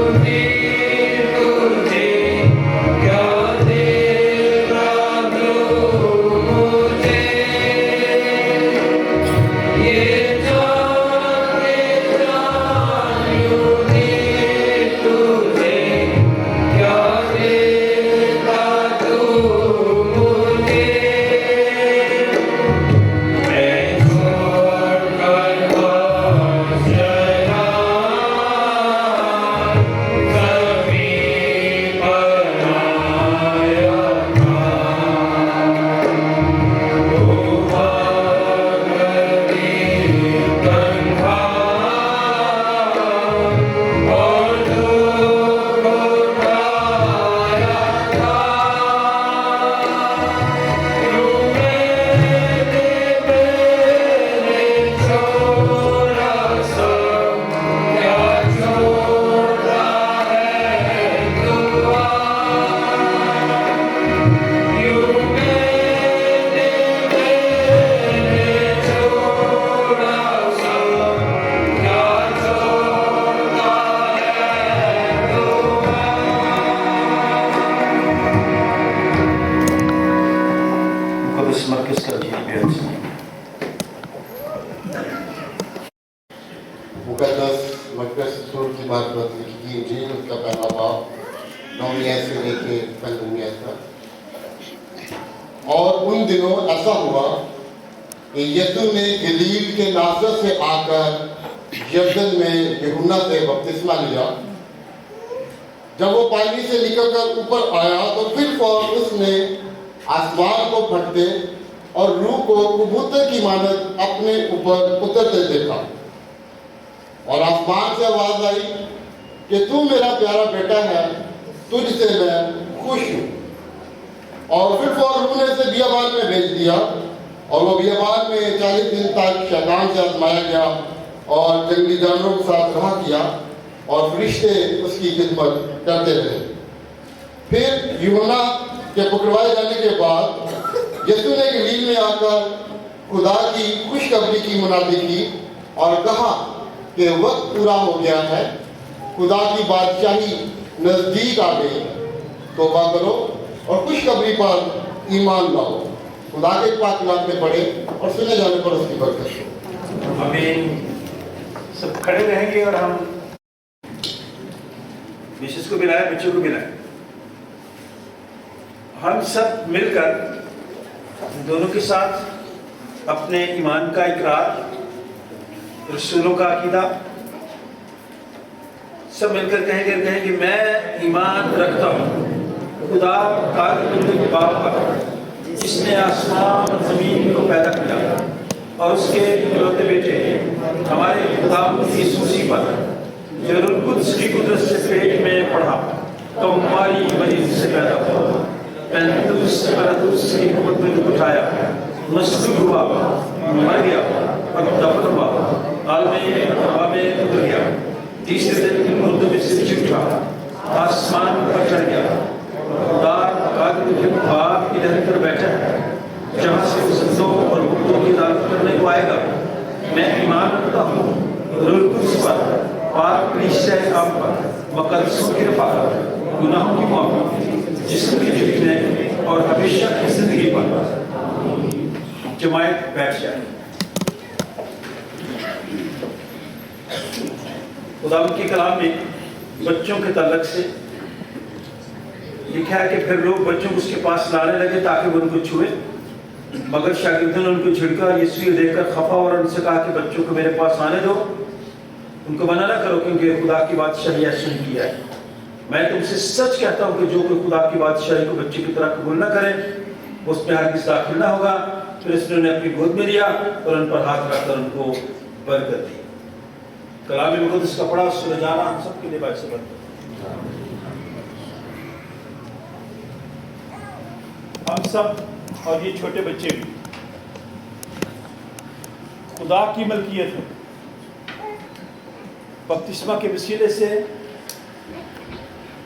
[SPEAKER 4] मुकद्दस मरकज़ रसूल की मार्फत लिखी इंजील उसका पहला बाब 9वीं आयत से लेके 15वीं आयत तक। और उन दिनों ऐसा हुआ कि यीशु ने गलील के नासरत से आकर यरदन में यूहन्ना से बपतिस्मा लिया। जब वो पानी से निकलकर ऊपर आया तो फिर फौरन उसने आसमान को फटते और रूह को कबूतर की मानद अपने ऊपर उतरते देखा, और आसमान से आवाज आई कि तू मेरा प्यारा बेटा है, तुझसे मैं खुश हूँ। और फिर फौरन रूह ने उसे बियाबान में भेज दिया, और वो बियाबान में 40 दिन तक शैतान से आजमाया गया और जंगली जानवरों के साथ रहा किया, और फरिश्ते उसकी खिदमत करते रहे। फिर यूहन्ना के पकड़वाए जाने के बाद यीशु ने गलील में आकर खुदा की खुशखबरी की मुनादी की और कहा कि वक्त पूरा हो गया है, खुदा की बादशाही नजदीक आ गई, तौबा करो और खुशखबरी पर ईमान लाओ। खुदा के पाक कलाम में पढ़े और सुने जाने पर उसकी बरकत हो।
[SPEAKER 1] हमें सब खड़े रहेंगे और हम मिसेस को मिलाए, बच्चों को मिलाए। हम सब मिलकर दोनों के साथ अपने ईमान का इकरार, रसूलों का अकीदा सब मिलकर कहेंगे मैं ईमान रखता हूँ खुदा कादिर बाप पर, जिसने आसमान और जमीन को पैदा किया, और उसके इकलौते बेटे हमारे खुदा यीशु मसीह पर, जो रूह कुद्स की कुदरत से पेट में पढ़ा तो हमारी मरीज से पैदा हुआ, पैंतुस की कुवत में उठाया, मसलूब हुआ, मर गया और दफन हुआ, आलमे हवा में उतर गया, तीसरे दिन मुर्दों में से जी उठा, आसमान पर चढ़ गया, खुदा कादिर के बाप की लहर पर बैठा है, जहाँ से जिंदों और मुर्दों की अदालत करने को आएगा। मैं ईमान रखता हूँ रूह कुद्स पर, पाक कलीसिया आम पर, मुकद्दसों की रफ़ाक़त, गुनाहों की माफ़ी, जिस्म की जीतने और हमेशा की जिंदगी पर। जमायत बैठ जाए। खुदा के कलाम में बच्चों के ताल्लुक से लिखा है कि फिर लोग बच्चों को उसके पास लाने लगे ताकि वो उनको छुए, मगर शागिर्दों ने उनको झिड़का। यीशु ये देखकर खफा और उनसे कहा कि बच्चों को मेरे पास आने दो, उनको मना ना करो, क्योंकि खुदा की बादशाही ऐसी किया है। मैं तुमसे सच कहता हूँ कि जो कोई खुदा की बादशाही को बच्चे की तरह कबूल ना करे, उसमें हरगिज़ दाखिल ना होगा। फिर इसने उन्हें अपनी गोद में लिया और उन पर हाथ रखकर उनको बरकत दी। कलाम मुक़द्दस का पढ़ा उससे जाना हम सबके लिए बात से बरकत। हम सब और ये छोटे बच्चे भी खुदा की मलकियत है। बपतिस्मा के वसीले से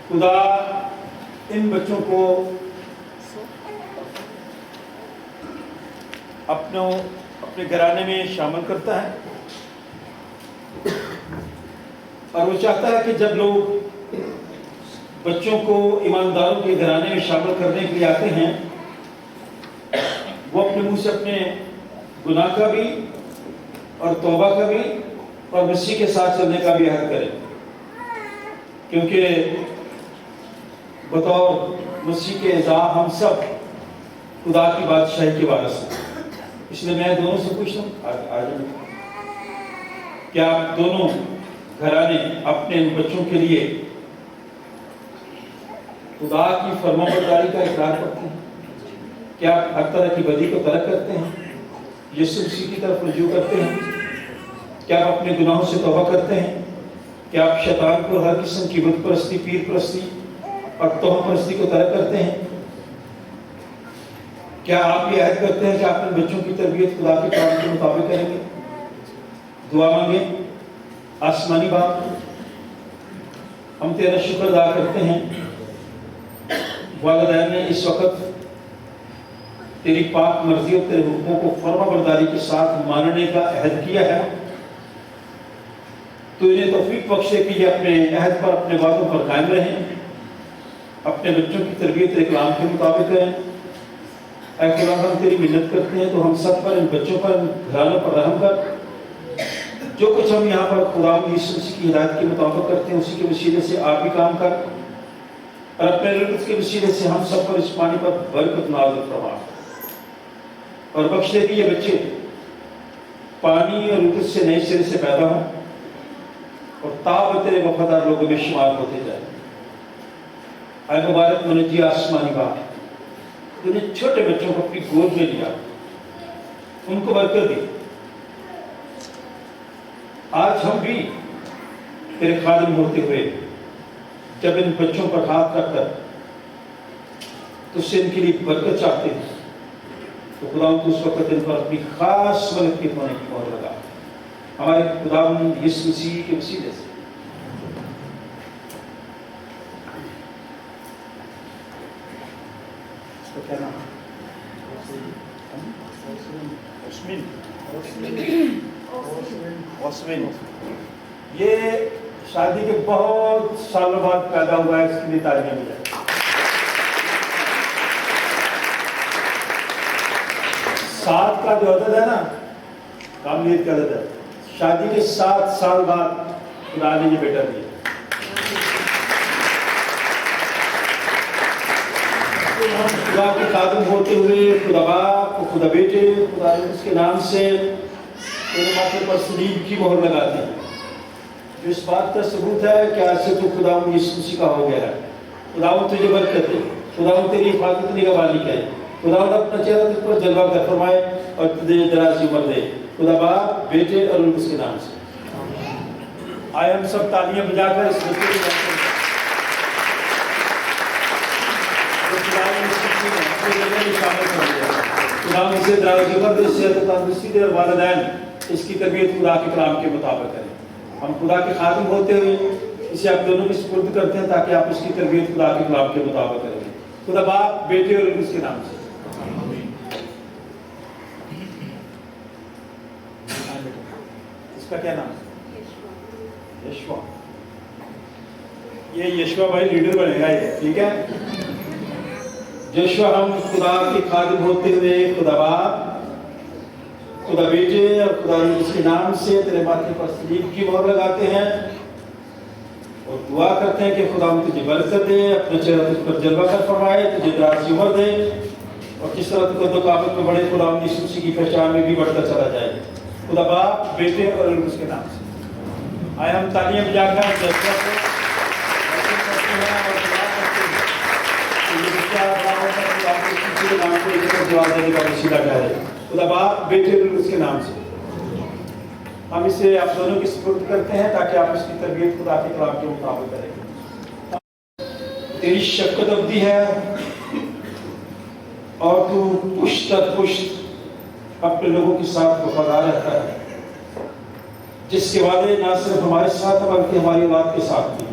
[SPEAKER 1] खुदा इन बच्चों को अपने घराने में शामिल करता है, और वो चाहता है कि जब लोग बच्चों को ईमानदारों के घराने में शामिल करने के लिए आते हैं, वो अपने मुंह से अपने गुनाह का भी और तौबा का भी और मसीह के साथ चलने का भी अहद करें, क्योंकि बतौर मसीह के एज़ा हम सब खुदा की बादशाही के वारिस हैं। इसलिए मैं दोनों से पूछता हूँ, क्या आप दोनों घराने अपने इन बच्चों के लिए खुदा की फरमाबरदारी का इकरार करते हैं? क्या आप हर तरह की बदी को तर्क करते हैं, यीशु मसीह की तरफ रुजू करते हैं? क्या आप अपने गुनाहों से तौबा करते हैं? क्या आप शैतान को हर किस्म की बुत परस्ती, पीर परस्ती और तोहम परस्ती को तर्क करते हैं? क्या आप ये अहद करते हैं कि आप अपने बच्चों की तरबियत खुदा के कलाम के मुताबिक करेंगे? दुआ मांगे। आसमानी बाप, हम तेरा शुक्र अदा करते हैं, वालिदैन ने इस वक्त तेरी पाक मर्जी और तेरे हुक्मों को फर्माबरदारी के साथ मानने का अहद किया है। तो इन्हें तौफीक बख्शे कि ये अपने अहद पर, अपने वादों पर कायम रहें, अपने बच्चों की तरबियत तेरे कलाम के मुताबिक करें। ऐ खुदा, हम तेरी मिन्नत करते हैं तो हम सब पर, इन बच्चों पर, घरानों पर रहम कर, जो कुछ हम यहाँ पर खुदा यीशु मसीह की हिदायत के मुताबिक करते हैं, उसी के वसीले से आप भी काम कर, और अपने रुत के वसीले से हम सब पर इस पानी पर बरकत नाज़िल फरमा, और बख्श दे कि ये बच्चे पानी और रुत से नए सिरे से पैदा हों और ताब तेरे वफादार लोगों में शुमार होते जाए। आए मुबारक मुनजी आसमानी बाप, तूने छोटे बच्चों को अपनी गोद में लिया, उनको बरकत दी। आज हम भी तेरे खादिम होते हुए जब इन बच्चों पर हाथ रखकर तुझसे इनके लिए बरकत चाहते हैं, तो खुदावंद तू उस वक्त इन पर अपनी खास मदद के होने की मोहर लगा, हमारे खुदावंद यीशु मसीह के वसीले से। इसका क्या नाम है? ओस्मिन। ये शादी के बहुत सालों बाद पैदा हुआ है, इसके लिए तालियां मिले। 7 का जो अदद है ना, कामलीद का अदद है, शादी के 7 साल बाद खुदा ने ये बेटा दिया। खुदा के खादिम होते हुए खुदा बाप, खुदा बेटे, खुदा उसके नाम से तेरे माथे पर सलीब की मोहर लगाते हैं, जो इस बात का सबूत है कि आज से तू खुदावंद यीशु मसीह का हो गया है। खुदावंद तुझे बरकत दे, खुदावंद तेरी हिफाजत निगहबानी करे, खुदावंद अपना चेहरा तुझ पर जलवा कर फरमाए और तुझे दराज़ी उम्र दे, खुदा बाप, बेटे और उसके नाम से। आए हम सब तालियां बजाकर इस बच्चे को शामिल कर दिया। खुदावंद इसे दराज़ी उम्र दे, सेहत तंदुरुस्ती दे और वालिदैन इसकी तरबियत खुदा के कलाम के मुताबिक करें। हम खुदा के खादिम होते हुए इसे आप दोनों की सुपुर्द करते हैं ताकि आप इसकी तरबियत खुदा के कलाम के मुताबिक करेंगे। खुदा बाप, बेटे और उसके नाम से। इसका क्या नाम है? यशवा। ये यशवा भाई लीडर बनेगा ये, ठीक है। यशवा हम खुदा के खादिम होते हुए खुदा बाप, खुदा बेटे और खुदा उसके नाम से तेरे माथे पर सलीब की मोहर लगाते हैं और दुआ करते हैं कि खुदा तुझे बरकत दे, अपने चेहरा तुझ पर जलवा कर फरमाए, तुझे दराज़ी उम्र दे, और जिस तरह तुझे काबिल में बड़े खुदा यीशु मसीह की पहचान में भी बढ़ता चला जाए। खुदा बाप, बेटे और उसके नाम से। आए हम तालियां बजाकर यशवा को नाम को एक जवाब देने का वसीला ठहरे। खुदा बाप, बेटे और उसके नाम से हम इसे आप दोनों की सुपुर्द करते हैं ताकि आप इसकी तरबियत खुदा के कलाम के मुताबिक करें। तेरी शफ़क़त अबदी है और तू पुश्त दर पुश्त अपने लोगों के साथ वफादार रहता है, जिसके वादे ना सिर्फ हमारे साथ बल्कि हमारी औलाद के साथ भी।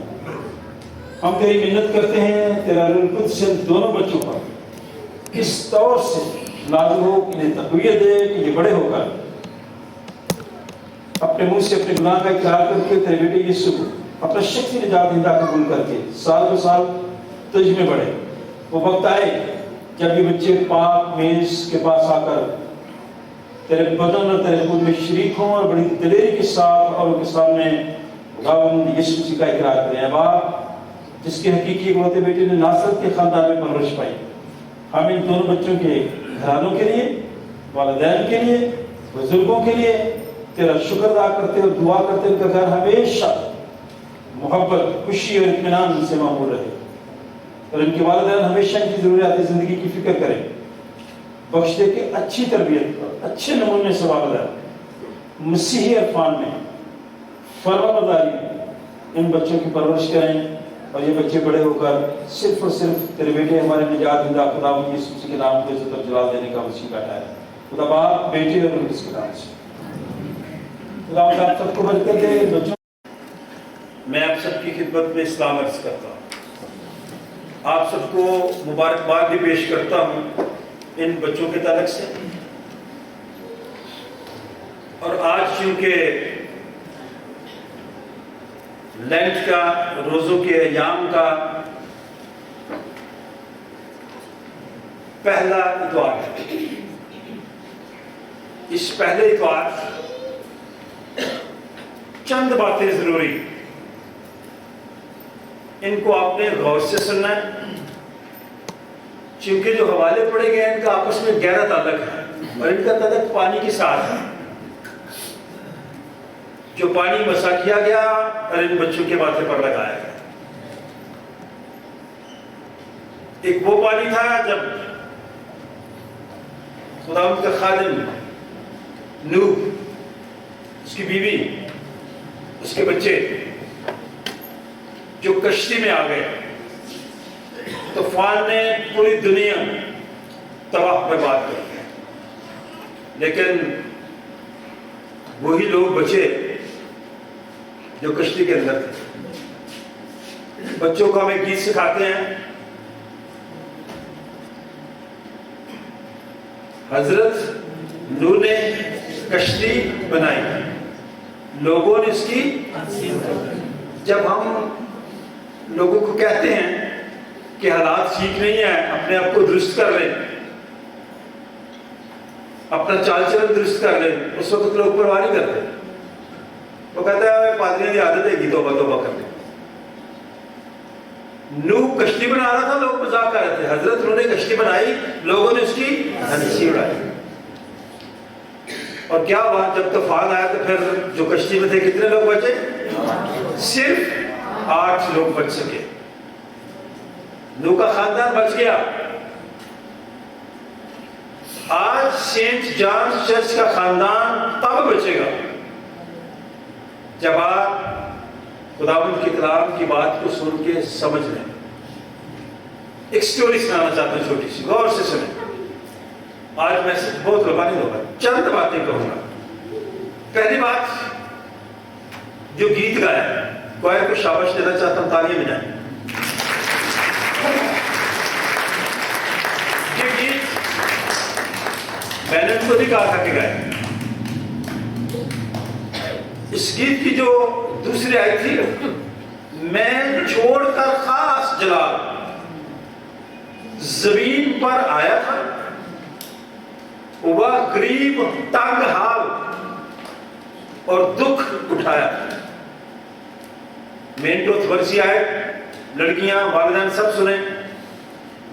[SPEAKER 1] हम तेरी मिन्नत करते हैं तेरा रूह कुद्स से दोनों बच्चों पर इस तौर से नाज़िल हो कि इन्हें तक़वियत दे कि ये बड़े होकर अपने मुंह से अपने गुनाह का इकरार करके तेरे बेटे यीशु को अपना शख्सी निजात दहिंदा कबूल करके साल ब साल तुझ में बढ़े। वो वक्त आए जब ये बच्चे पाक मेज के पास आकर तेरे बदन और तेरे खून में शरीक हों और बड़ी दिलेरी के साथ और उनके सामने खुदावंद यीशु मसीह का इकरार करें। बाप, जिसके हकीकी इकलौते बेटे ने नासरत के खानदान में परवरिश पाई, हम इन दोनों बच्चों के घरानों के लिए, वालिदैन के लिए, बुजुर्गों के लिए तेरा शुक्र अदा करते और दुआ करते उनका घर हमेशा मोहब्बत, खुशी और इत्मीनान से मामूल रहे, और इनके वालिदैन हमेशा इनकी ज़रूरियात ज़िंदगी की फिक्र करें। बख्श दे के अच्छी तरबियत पर अच्छे नमूने से वालिदैन मसीही अरफान में फर्माबरदारी में इन बच्चों की परवरिश करें, और ये बच्चे बड़े होकर सिर्फ और सिर्फ तेरे बेटे हमारे निजात दहिंदा खुदावंद यीशु मसीह के नाम को इज्जत और जलाल देने का वसीला है। खुदा बाप, बेटे और उसके नाम से। खुदावंद आप सबको बरकत दे। बच्चों, मैं आप सबकी खिदमत में इस्लाम अर्ज करता हूँ, आप सबको मुबारकबाद भी पेश करता हूँ इन बच्चों के ताल्लुक से। और आज चूंकि लेंट का, रोज़ों के अयाम का पहला इतवार है, इस पहले इतवार चंद बातें जरूरी, इनको आपने गौर से सुनना है, क्योंकि जो हवाले पड़े गए हैं इनका आपस में गहरा ताल्लुक है और इनका ताल्लुक पानी के साथ है। जो पानी मसा किया गया और इन बच्चों के माथे पर लगाया गया। एक वो पानी था जब खुदावंद का खादिम नूह, उसकी बीवी, उसके बच्चे जो कश्ती में आ गए, तूफान ने पूरी दुनिया तबाह बर्बाद कर दिया, लेकिन वही लोग बचे जो कश्ती के अंदर थे। बच्चों को हम एक गीत सिखाते हैं, हजरत नूह ने कश्ती बनाई, लोगों ने इसकी। जब हम लोगों को कहते हैं कि हालात ठीक नहीं है, अपने आप को दुरुस्त कर लें, अपना चाल चलन दुरुस्त कर लें, उस वक्त लोग परवाह नहीं करते। वो कहता है पादरियों की आदत है तौबा तौबा कर ले। नूह कश्ती बना रहा था, लोग मजाक कर रहे थे। हजरत नूह ने कश्ती बनाई, लोगों ने उसकी हंसी उड़ाई। और क्या हुआ, जब तूफान आया तो फिर जो कश्ती में थे कितने लोग बचे? सिर्फ 8 लोग बच सके। नूह का खानदान बच गया। आज सेंट जॉन चर्च का खानदान तब बचेगा जब आप खुदावंद के कलाम की बात को सुन के समझ लें। एक स्टोरी सुनाना चाहता हूं, छोटी सी, गौर से सुने। आज मैं बहुत लंबा नहीं होगा, चंद बातें कहूंगा। पहली बात, जो गीत गाया, क्वायर को शाबाश देना चाहता हूं, तालियां बजाएं। ये गीत मैंने उनको भी कहा था कि गाए। इस गीत की जो दूसरी आई थी, मैं छोड़कर खास जलाल जमीन पर आया था, वह गरीब तंग हाल और दुख उठाया। मेन तो वर्सी आए, लड़कियां वालिदैन सब सुने।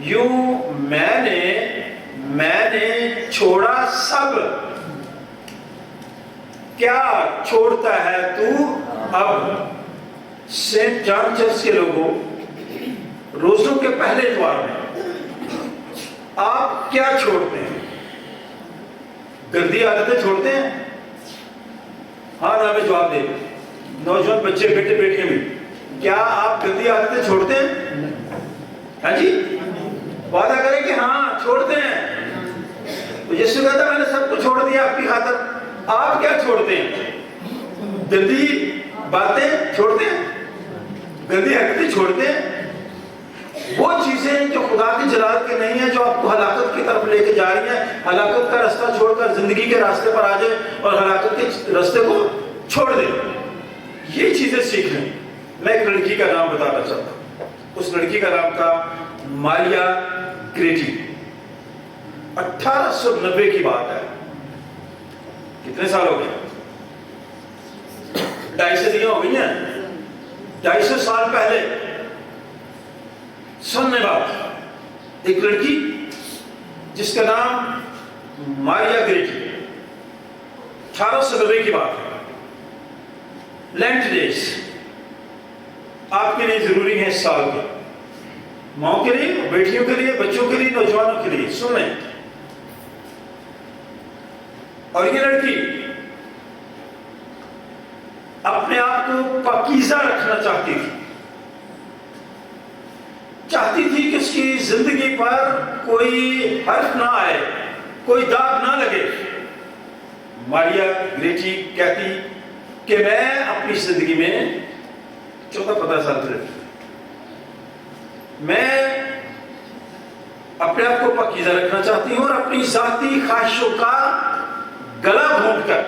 [SPEAKER 1] यूं मैंने छोड़ा सब, क्या छोड़ता है तू अब। सेंट जॉन चर्च के लोगों, रोजों के पहले इतवार में आप क्या छोड़ते हैं? गंदी आदतें छोड़ते हैं? हाँ ना में जवाब दे। नौजवान बच्चे, बेटे बेटियां भी, क्या आप गंदी आदतें छोड़ते हैं? हाँ जी, वादा करें कि हाँ छोड़ते हैं। तो यीशु कहता मैंने सब कुछ छोड़ दिया आपकी खातिर। आप क्या छोड़ते हैं? गंदी बातें छोड़ते हैं, गंदी हरकतें छोड़ते हैं, वो चीजें जो खुदा की जलाल के नहीं है, जो आपको हलाकत की तरफ लेके जा रही है। हलाकत का रास्ता छोड़कर जिंदगी के रास्ते पर आ जाए और हलाकत के रास्ते को छोड़ दे। ये चीजें सीख लें। मैं एक लड़की का नाम बताना चाहता हूँ। उस लड़की का नाम था मारिया ग्रेटी। 1890 की बात है। कितने साल हो गए? 250 सदियां हो गई हैं। 250 साल पहले सुनने बात, एक लड़की जिसका नाम मारिया ग्रेटी, 1890 की बात है। लेंट डेज आपके लिए जरूरी है इस साल के, माओ के लिए, बेटियों के लिए, बच्चों के लिए, नौजवानों के लिए। सुन लें। और ये लड़की अपने आप को पाकीज़ा रखना चाहती थी कि उसकी जिंदगी पर कोई हर्फ ना आए, कोई दाग ना लगे। मारिया ग्रेटी कहती कि मैं अपनी जिंदगी में 14-15 साल से मैं अपने आप को पाकीज़ा रखना चाहती हूं और अपनी जाती ख्वाहिशों का गला घोंटकर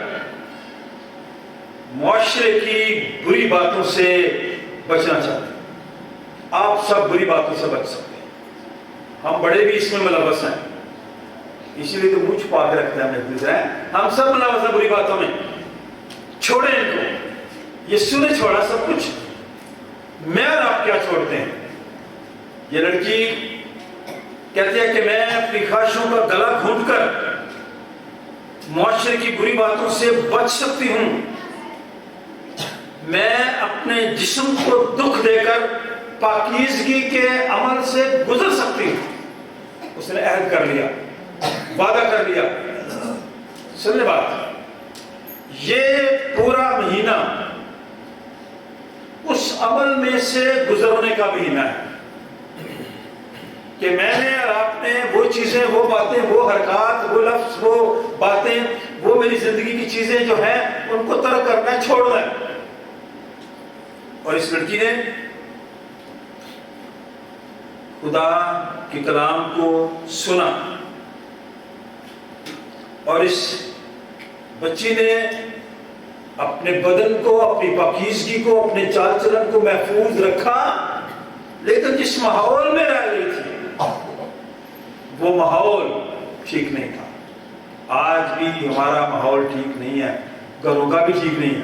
[SPEAKER 1] मुआशरे की बुरी बातों से बचना चाहते हैं। आप सब बुरी बातों से बच सकते हैं। हम बड़े भी इसमें मुलव्वस हैं, इसीलिए तो मुंह छुपा के रखते हैं। हम सब मुलव्वस हैं बुरी बातों में। छोड़ें इनको। यीशु ने छोड़ा सब कुछ, मैं और आप क्या छोड़ते हैं? ये लड़की कहती है कि मैं अपनी ख्वाहिशों का गला घोंटकर मुआशरे की बुरी बातों से बच सकती हूं, मैं अपने जिस्म को दुख देकर पाकीज़गी के अमल से गुजर सकती हूं। उसने अहद कर लिया, वादा कर लिया। सुनिए बात, ये पूरा महीना उस अमल में से गुजरने का महीना है कि मैंने और आपने वो चीजें, वो बातें, वो हरकत, वो लफ्ज, वो बातें, वो मेरी जिंदगी की चीजें जो हैं उनको तर्क करना है, छोड़ना है। और इस लड़की ने खुदा के कलाम को सुना और इस बच्ची ने अपने बदन को, अपनी पाकीज़गी को, अपने चाल चलन को महफूज रखा, लेकिन जिस माहौल में रह रही थी वो माहौल ठीक नहीं था। आज भी हमारा माहौल ठीक नहीं है, घरों का भी ठीक नहीं है,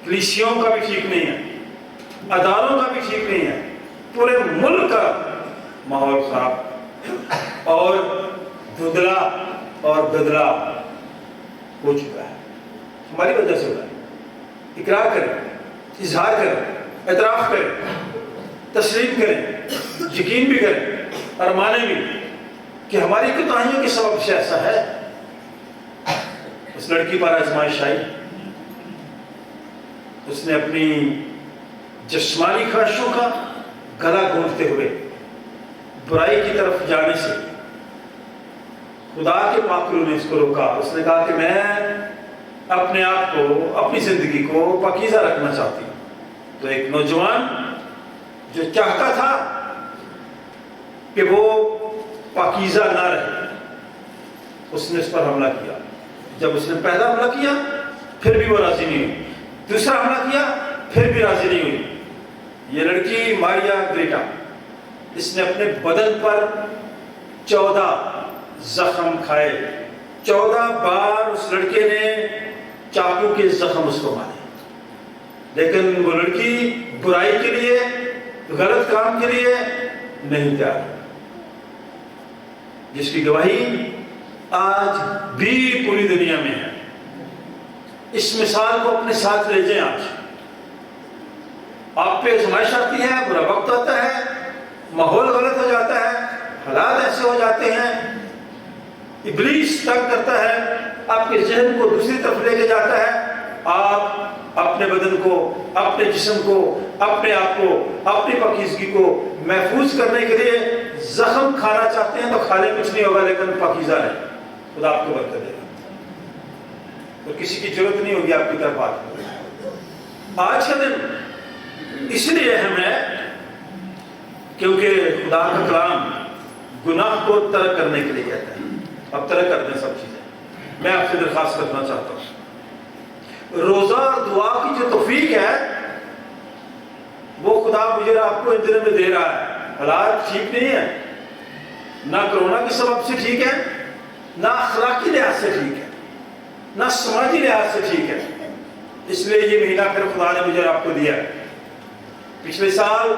[SPEAKER 1] कलीसियों का भी ठीक नहीं है, अदारों का भी ठीक नहीं है, पूरे मुल्क का माहौल खराब और धुंधला और गदला हो चुका है। हमारी वजह से हो रहा है। इकरार करें, इजहार करें, एतराफ करें, तस्लीम करें, यकीन भी करें और माने भी कि हमारी कोताहियों के सबब से ऐसा है। उस लड़की पर आजमाइश आई, उसने अपनी जिस्मानी ख्वाहिशों का गला घोंटते हुए बुराई की तरफ जाने से खुदा के पाकरू ने इसको रोका। उसने कहा कि मैं अपने आप को, अपनी जिंदगी को पाकीज़ा रखना चाहती हूँ। तो एक नौजवान जो चाहता था कि वो पाकीज़ा ना रहे, उसने इस पर हमला किया। जब उसने पहला हमला किया फिर भी वो राजी नहीं हुई, दूसरा हमला किया फिर भी राजी नहीं हुई। ये लड़की मारिया ग्रेटा, इसने अपने बदन पर 14 जख्म खाए। 14 बार उस लड़के ने चाकू के जख्म उसको मारे, लेकिन वो लड़की बुराई के लिए, गलत काम के लिए नहीं तैयार, जिसकी गवाही आज भी पूरी दुनिया में है। इस मिसाल को अपने साथ ले जाएं। आज आप पे आजमाइश आती है, बुरा वक्त आता है, माहौल गलत हो जाता है, हालात ऐसे हो जाते हैं, इब्लीस तंग करता है, आपके जहन को दूसरी तरफ लेके जाता है। आप अपने बदन को, अपने जिस्म को, अपने आप को, अपनी पाकीज़गी को महफूज करने के लिए जख्म खाना चाहते हैं तो खाने कुछ नहीं होगा, लेकिन पाकीज़ा है, खुदा आपको बरकत देगा। तो किसी की जरूरत नहीं होगी आपकी तरफ बात। आज का दिन इसलिए अहम है क्योंकि खुदा का कलाम गुनाह को तर्क करने के लिए कहता है। अब तर्क कर दें सब चीजें। मैं आपसे दरखास्त करना चाहता हूँ, रोजा और दुआ की जो तौफीक है वो खुदा मुझे आपको इन दिनों में दे रहा है। हालात ठीक नहीं है, ना कोरोना के सबब से ठीक है, ना अखलाकी लिहाज से ठीक है, ना समाजी लिहाज से ठीक है। इसलिए ये महीना फिर खुदा ने मुझे आपको दिया। पिछले साल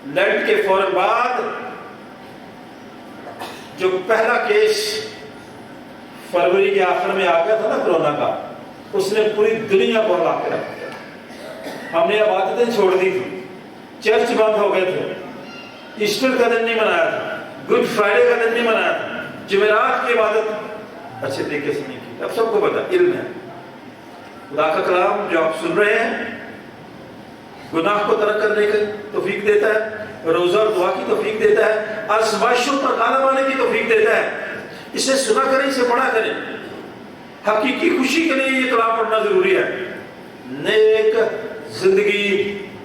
[SPEAKER 1] लेंट के फौरन बाद जो पहला केस फरवरी के आखिर में आ गया था ना कोरोना का, उसने पूरी दुनिया को हिला के रख दिया। हमने इबादतें छोड़ दी थी, चर्च बंद हो गए थे, ईस्टर का दिन नहीं मनाया था, गुड फ्राइडे का दिन नहीं मनाया था, जुमेरात की इबादत अच्छे तरीके से नहीं की। अब सबको पता, इल्म है। खुदा का कलाम जो आप सुन रहे हैं गुनाह को तर्क करने की तौफीक देता है, रोजा और दुआ की तौफीक देता है, आज़माइशों पर गालिब आने की तौफीक देता है। इसे सुना करें, इसे पढ़ा करें। हकीकी खुशी के लिए ये कलाम पढ़ना जरूरी है। नेक जिंदगी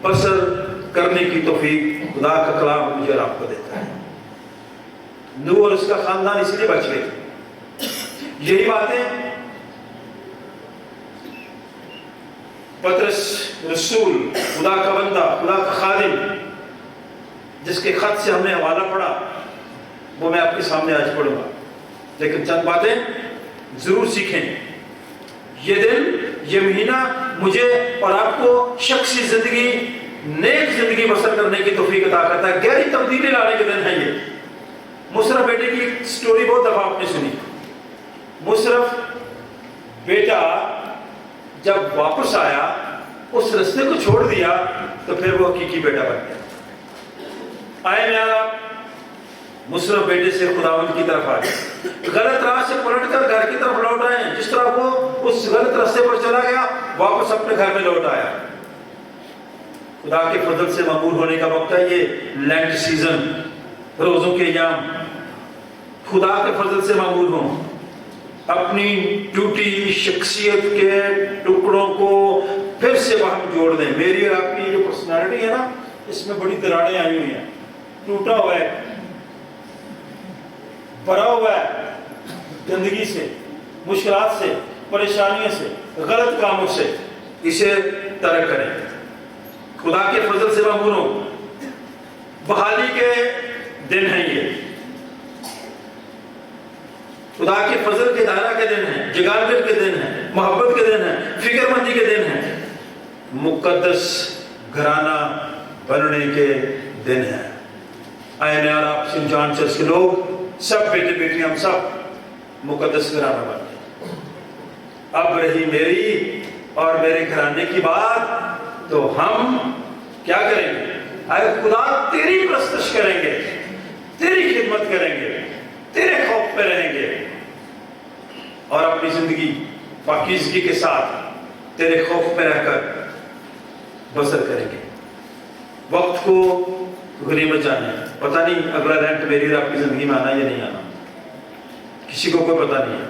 [SPEAKER 1] बसर करने की तौफीक खुदा का कलाम मुझे और आपको देता है। नूह और उसका खानदान इसलिए बच गए। यही बातें पतरस रसूल, खुदा का बंदा, खुदा का खादिम, जिसके खत से हमने हवाला पढ़ा, वो मैं आपके सामने आज पढ़ूंगा। लेकिन चंद बातें जरूर सीखें। ये दिन, ये महीना مجھے اور آپ کو شخصی زندگی نیک زندگی بسر کرنے کی توفیق عطا کرتا ہے. گہری تبدیلی لانے کے دن ہے یہ. مشرف بیٹے کی سٹوری بہت دفعہ آپ نے سنی. مشرف بیٹا جب واپس آیا اس رستے کو چھوڑ دیا تو پھر وہ حقیقی بیٹا بن گیا. آئے میاں آپ مشرف بیٹے سے خداوند کی طرف آئے, غلط راہ سے پلٹ کر گھر کی طرف لوٹ آئے. جس طرح وہ اس غلط راستے پر چلا گیا واپس اپنے گھر میں لوٹ آیا. خدا کے فضل سے معمور ہونے کا وقت ہے یہ لینڈ سیزن, روزوں کے ایام. خدا کے فضل سے معمور ہوں, اپنی ٹوٹی شخصیت کے ٹکڑوں کو پھر سے وہاں جوڑ دیں. میری اور آپ کی جو پرسنالٹی ہے نا, اس میں بڑی دراڑیں آئی ہوئی ہیں, ٹوٹا ہوا ہے, بھرا ہوا ہے گندگی سے, مشکلات سے, پریشانیوں سے, غلط کاموں سے. اسے ترک کریں. خدا کے فضل سے معمور ہوں. بحالی کے دن ہیں یہ, خدا کے فضل کے دائرہ کے دن ہیں, جگالت کے دن ہیں, محبت کے دن ہیں, فکر مندی کے دن ہیں, مقدس گھرانہ بننے کے دن ہیں. آئے میں اور آپ سن جان چرچ کے لوگ سب بیٹے بیٹی ہم سب مقدس گھرانہ بن گئے. اب رہی میری اور میرے گھرانے کی بات تو ہم کیا کریں گے؟ آئے خدا تیری پرستش کریں گے, تیری خدمت کریں گے, تیرے خوف پہ رہیں گے اور اپنی زندگی پاکیزگی کے ساتھ تیرے خوف پہ رہ کر بسر کریں گے. وقت کو غنیمت جانے. پتہ نہیں اگلا رینٹ میری اور آپ کی زندگی میں آنا یا نہیں آنا, کسی کو کوئی پتہ نہیں ہے.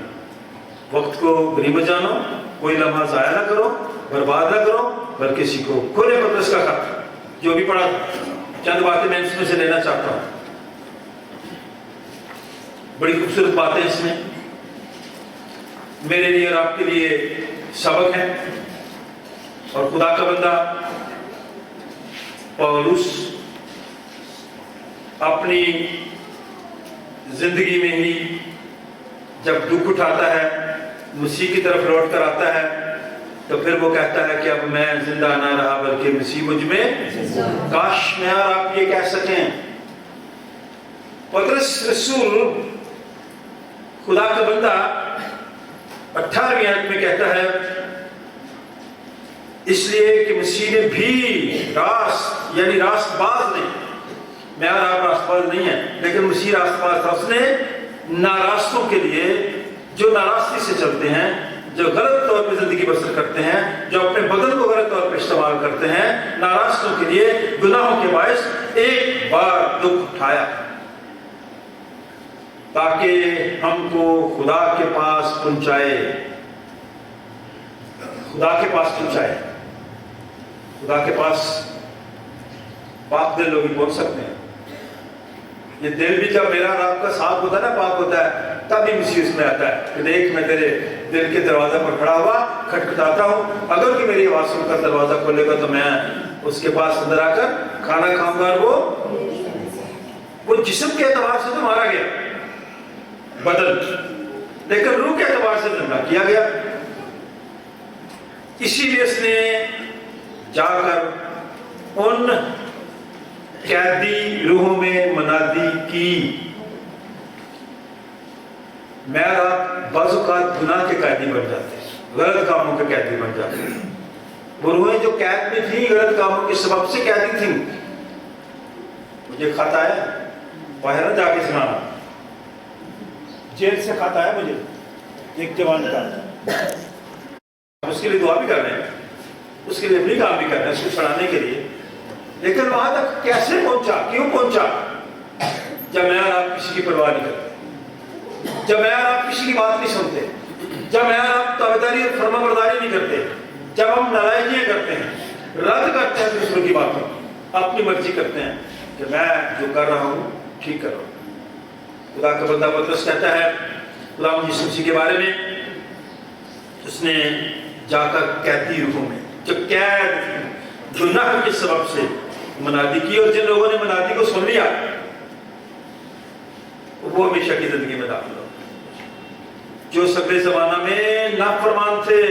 [SPEAKER 1] وقت کو غنیمت جانو, کوئی لمحہ ضائع نہ کرو, برباد نہ کرو, بلکہ سیکھو. کھولے پترس کا خط جو بھی پڑھا, چند باتیں میں اس میں سے لینا چاہتا ہوں. بڑی خوبصورت باتیں اس میں میرے لیے اور آپ کے لیے سبق ہے. اور خدا کا بندہ پولس اپنی زندگی میں ہی جب دکھ اٹھاتا ہے, مسیح کی طرف لوٹ کر آتا ہے, تو پھر وہ کہتا ہے کہ اب میں زندہ نہ رہا بلکہ مسیح مجھ میں. کاش میں اور آپ یہ کہہ سکیں. پترس رسول خدا کا بندہ 18ویں آیت میں کہتا ہے, اس لیے کہ مسیح نے بھی راست یعنی راست باز نے, میں اور آپ راست باز نہیں ہیں لیکن مسیح راست باز تھا. اس نے ناراستوں کے لیے, جو ناراستی سے چلتے ہیں, جو غلط طور پہ زندگی بسر کرتے ہیں, جو اپنے بدن کو غلط طور پہ استعمال کرتے ہیں, ناراستوں کے لیے, گناہوں کے باعث ایک بار دکھ اٹھایا تاکہ ہم کو خدا کے پاس پہنچائے. خدا کے پاس پہنچائے. خدا کے پاس پاک دل لوگ ہی پہنچ سکتے ہیں. یہ دل بھی جب میرا اور آپ کا صاف ہوتا ہے نا, پاک ہوتا ہے, تبھی مسیح اس میں آتا ہے کہ دیکھ میں تیرے دل کے دروازے پر کھڑا ہوا, کھٹکھٹاتا ہوں, اگر کہ میری آواز سن کر دروازہ کھولے گا تو میں اس کے پاس اندر آ کر کھانا کھاؤں گا. وہ جسم کے اعتبار سے تو مارا گیا, بدل, لیکن روح کے اعتبار سے زندہ کیا گیا. اسی لیے اس نے جا کر ان قیدی روحوں میں منادی کی. میں آپ بعض اوقات گناہ کے قیدی بن جاتے ہیں, غلط کاموں کے قیدی بن جاتے ہیں. وہ روحیں جو قید میں تھیں غلط کاموں کے سبب سے قیدی تھیں. مجھے خط آیا, باہر جا کے سنانا, جیل سے خط آیا مجھے ایک جوان کا. اس کے لیے دعا بھی کر رہے ہیں, اس کے لیے اپنی کام بھی کر رہے ہیں, اس کو چھڑانے کے لیے. لیکن وہاں تک کیسے پہنچا, کیوں پہنچا؟ جب میں اور آپ کسی کی پرواہ نہیں کرتے, جب میں اور آپ کسی کی بات نہیں سنتے, جب میں اور آپ تابعداری اور فرما برداری نہیں کرتے, جب ہم نالائکیاں کرتے ہیں, رد کرتے ہیں دوسروں کی باتوں, اپنی مرضی کرتے ہیں کہ میں جو کر رہا ہوں ٹھیک کر رہا ہوں. خدا کا بندہ پترس کہتا ہے خدا یسوع مسیح کے بارے میں, اس نے جا کر قیدی روحوں میں جو قید گناہ کے سبب سے منادی کی, اور جن لوگوں نے منادی کو سن لیا وہ ہمیشہ کی زندگی میں داخل ہو. جو سگلے زمانہ میں نافرمان تھے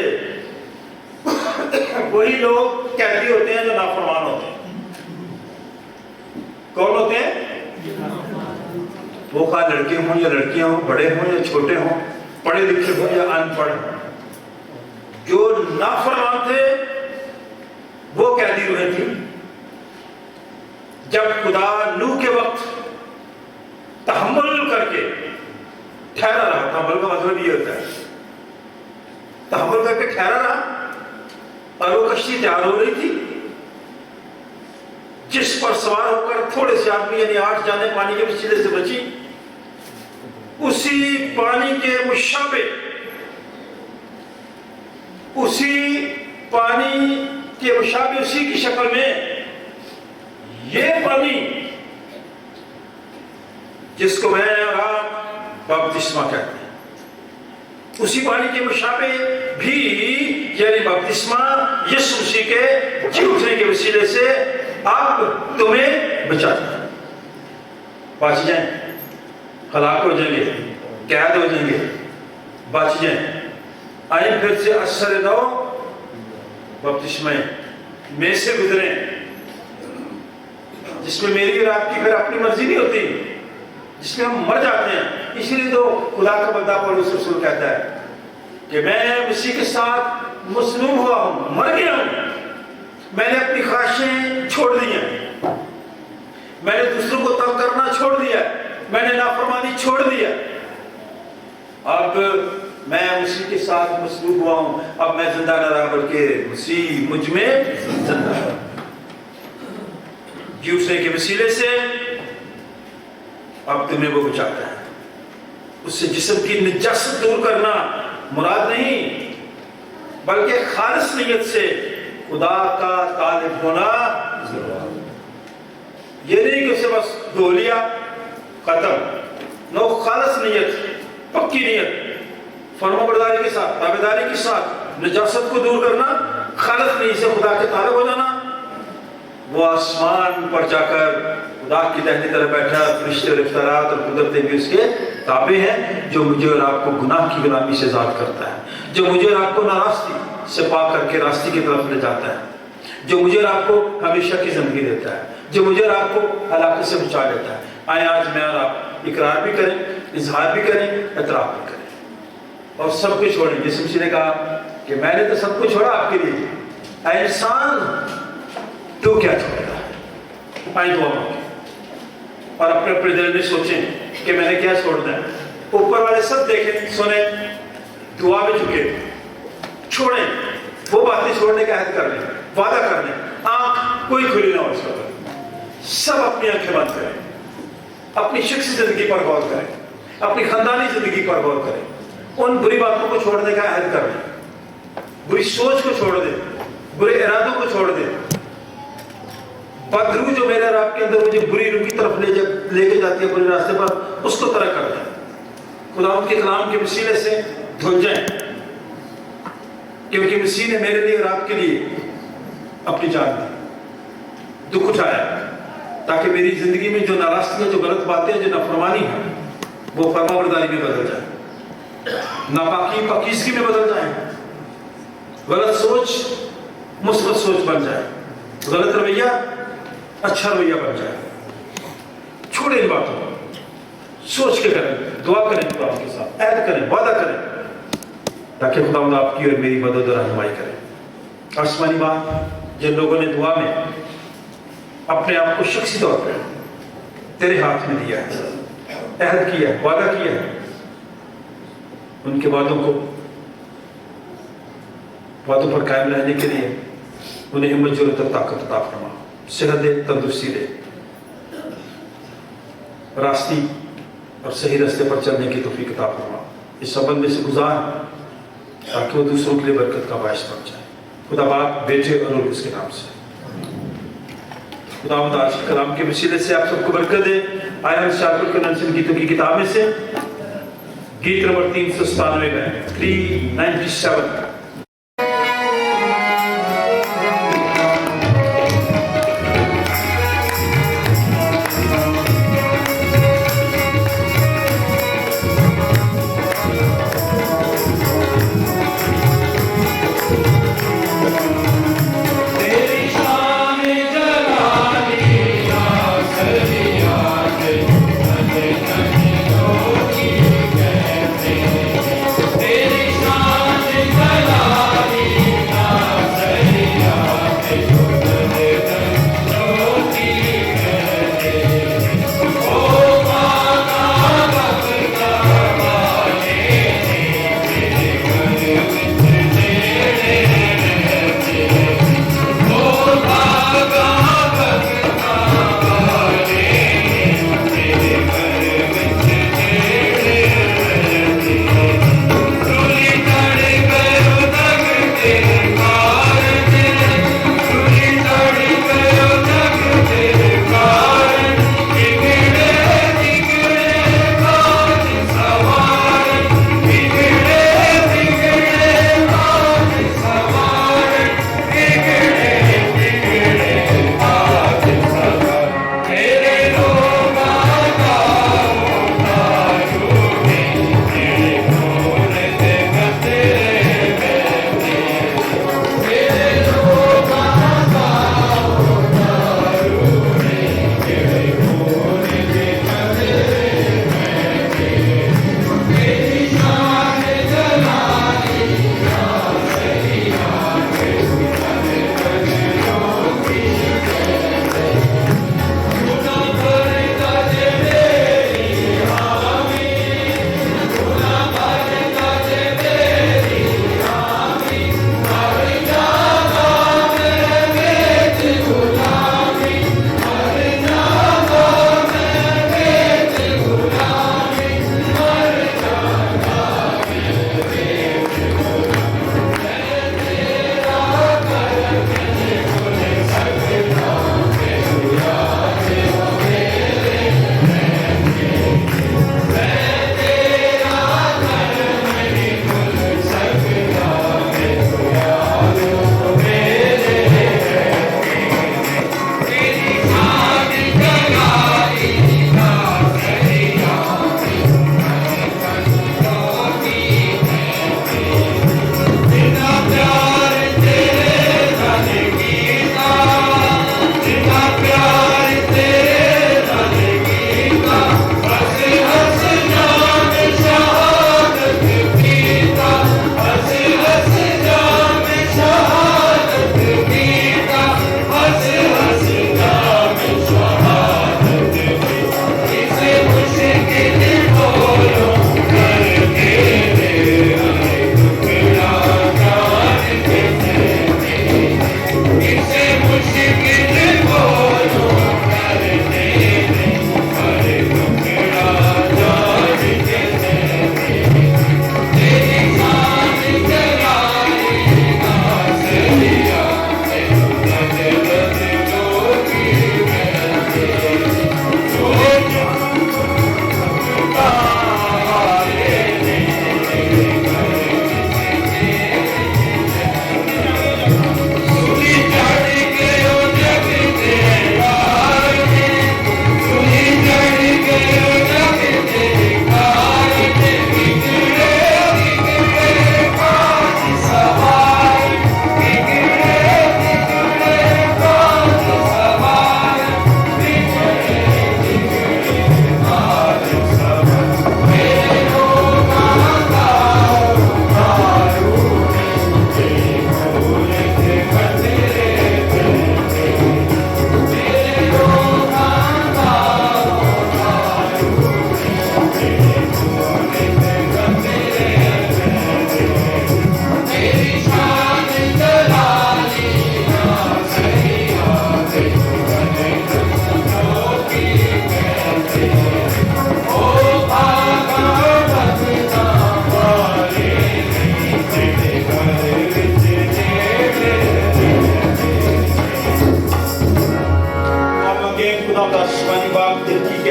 [SPEAKER 1] वही लोग कैदी होते हैं जो नाफरमान होते हैं। कौन होते हैं? वो खा लड़के हों या लड़कियां हों, बड़े हों या छोटे हों, पढ़े लिखे हों या अनपढ़ हों, जो नाफरमान थे वो कैदी रूहें थी। जब खुदा नूह के वक्त तहम्मुल करके ठहरा रहा, तहम्मुल का मतलब ये होता है, तहम्मुल करके ठहरा रहा और वो कश्ती तैयार हो रही थी, जिस पर सवार होकर थोड़े से आदमी यानी 8 जाने पानी के वसीले से बची, उसी पानी के मुशाबे, उसी पानी के मुशाबे, उसी की शक्ल में ये पानी जिसको मैं और आप बपतिस्मा कहते हैं, उसी पानी के मुशाबे भी यानी बपतिस्मा यीशु मसीह के जी उठने के वसीले से आप तुम्हें बचाता है। बच जाएं, हलाक हो जाएंगे, कैद हो जाएंगे, बच जाएं। आए फिर से असर दो बपतिस्मा में से गुजरे, जिसमें मेरी और आपकी फिर अपनी मर्जी नहीं होती, जिसमें हम मर जाते हैं। इसीलिए तो खुदा का बंदा पौलुस रसूल कहता है कि मैं मसीह के साथ मसलूब हुआ हूं, मर गया हूं, मैंने अपनी ख्वाहिशें छोड़ दी हैं, मैंने दूसरों को तंग करना छोड़ दिया, मैंने नाफरमानी छोड़ दिया, अब मैं मसीह के साथ मसलूब हुआ हूं, अब मैं जिंदा न रहा बल्कि मसीह मुझ में जिंदा है। जी उठने के वसीले से अब तुम्हें वो बचाता है। उससे जिस्म की निजासत दूर करना मुराद नहीं, बल्कि खालिस नीयत से खुदा का तालिब होना जरूरी। ये नहीं कि उसे बस धो लिया खत्म, नो, खालिस नीयत, पक्की नीयत, फरमाबरदारी के साथ, ताबेदारी के साथ निजासत को दूर करना, खालिस नीयत से खुदा के तालिब हो जाना। वो आसमान पर जाकर खुदा की दाहिनी तरफ बैठा, फरिश्ते और इफ्तारात और कुदरतें भी उसके ताबे हैं, जो मुझे और आपको गुनाह की गुलामी से आजाद करता है, जो मुझे और आपको नारास्ती से पाक करके रास्ते की तरफ ले जाता है, जो मुझे और आपको हमेशा की जिंदगी देता है, जो मुझे और आपको हलाकत से बचा लेता है। आए आज मैं और आप इकरार भी करें, इजहार भी करें, एतराफ भी करें और सब कुछ छोड़ें। यीशु मसीह ने कहा कि मैंने तो सब कुछ छोड़ा आपके लिए, ऐ इंसान तो क्या छोड़ेगा? आए दुआ मांगे और अपने अपने दिल में सोचें कि मैंने क्या छोड़ना है। ऊपर वाले सब देखें, सुने, दुआ में झुके, छोड़ें, वो बातें छोड़ने का अहद कर लें, वादा कर लें, आंख कोई खुली ना हो उसका, सब अपनी आंखें बंद करें, अपनी शख्सी जिंदगी पर गौर करें, अपनी खानदानी जिंदगी पर गौर करें, उन बुरी बातों को छोड़ने का अहद कर लें, बुरी सोच को छोड़ दें, बुरे इरादों को छोड़ दें, बदरू जो मेरे और आपके अंदर मुझे बुरी रूह की तरफ लेके जाती है, बुरे रास्ते पर, उसको तरक कर दें। खुदा उनके कलाम के वसीले से धुल जाएं, क्योंकि मसीह ने मेरे लिए और आपके लिए अपनी जान दी, दुख उठाया, ताकि मेरी जिंदगी में जो नाराजगियां, जो गलत बातें, जो नाफरमानी है, वो फरमाबरदारी में बदल जाए, नापाकी पाकीज़गी में बदल जाए, गलत सोच मुस्बत सोच बन जाए, गलत रवैया अच्छा रवैया बन जाए। छोड़े इन बातों को, सोच के करें, दुआ करें, खुदा के साथ ऐद करें, वादा करें, ताकि खुदा आपकी और मेरी मदद और रहनुमाई करें। आसमानी बात, जिन लोगों ने दुआ में अपने आप को शख्सी तौर पर तेरे हाथ में दिया है, अहद किया है, वादा किया है, उनके वादों पर कायम रहने के लिए उन्हें हिम्मत, जुर्रत और ताकत अता फरमा, सेहत दे, तंदुरुस्ती दे, रास्ती और सही रास्ते पर चलने की तौफीक अता फरमा। इस सबंध में से गुजार, ताकि वो दूसरों के लिए बरकत का बायस बन जाए। खुदा बाप, बेटे और रूह उसके नाम से। खुदा आज के कलाम के वसीले से आप सबको बरकत दे। आया हम शाकुर के नंसन गीतों की किताब में से गीत नंबर 397 में 397।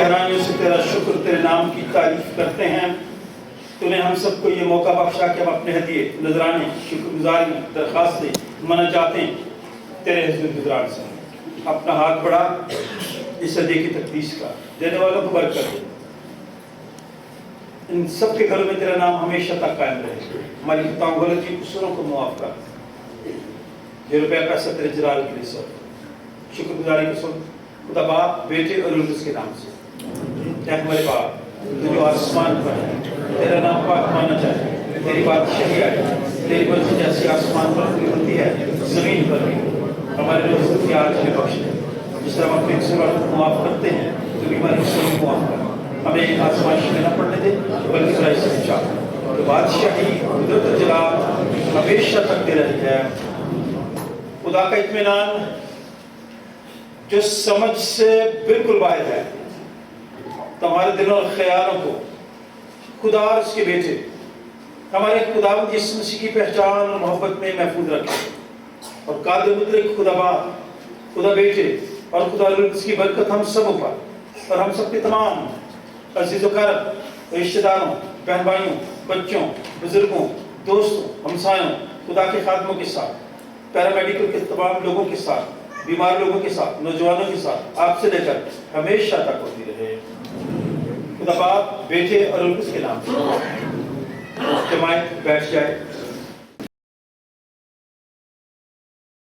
[SPEAKER 1] गहराइयों से तेरा शुक्र, तेरे नाम की तारीफ करते हैं। तूने हम सबको ये मौका बख्शा कि हम अपने हदिये, नजराने, शुक्रगुजारी, दरखास्तें, मनाजातें तेरे हुज़ूर गुज़ार से अपना हाथ बढ़ा इस हदिये की तकदीस का, देने वालों को बरकत दे। इन सब के घरों में तेरा नाम हमेशा तक कायम रहे। हमारी खताओं गलती कसूरों को मुआफ कर। ये रुपया पैसा तेरे जलाल के लिए सब शुक्रगुजारी को सुन। खुदा बाप, बेटे और रूह के नाम से क्या हमारे बाप तू जो आसमान पर है, तेरा नाम पाक माना जाए, तेरी बादशाही आए, तेरी मर्जी जैसी आसमान पर पूरी होती है जमीन पर भी। हमारे रोज़ की आज में बख्श दे, जिस तरह हम अपने कसूरों को मुआफ करते हैं, तो भी हमारे कसूरों को मुआफ कर। हमें आसमाइश में न पड़ने दे, बल्कि बुराई से बचा। तो बादशाही, कुदरत, जलाल हमेशा तक तेरा है। खुदा का इत्मीनान जो समझ से बिल्कुल बाहर है, तुम्हारे दिलों और ख्यालों को खुदा और उसके बेटे हमारे खुदावंद यीशु मसीह की पहचान और मोहब्बत में महफूज रखे। और कादिर मुतलक खुदा बाप, खुदा बेटे और खुदा रूह की बरकत हम सब पर और हम सब के तमाम अजीज़ करब, रिश्तेदारों, बहन भाइयों, बच्चों, बुजुर्गों, दोस्तों, हमसायों, खुदा के खादमों के साथ, पैरामेडिकल के तमाम लोगों के साथ, बीमार लोगों के साथ, नौजवानों के साथ, आपसे लेकर हमेशा तक होती रहे। खुदा बाप, बेटे और उसके नाम से जमात बैठ जाए।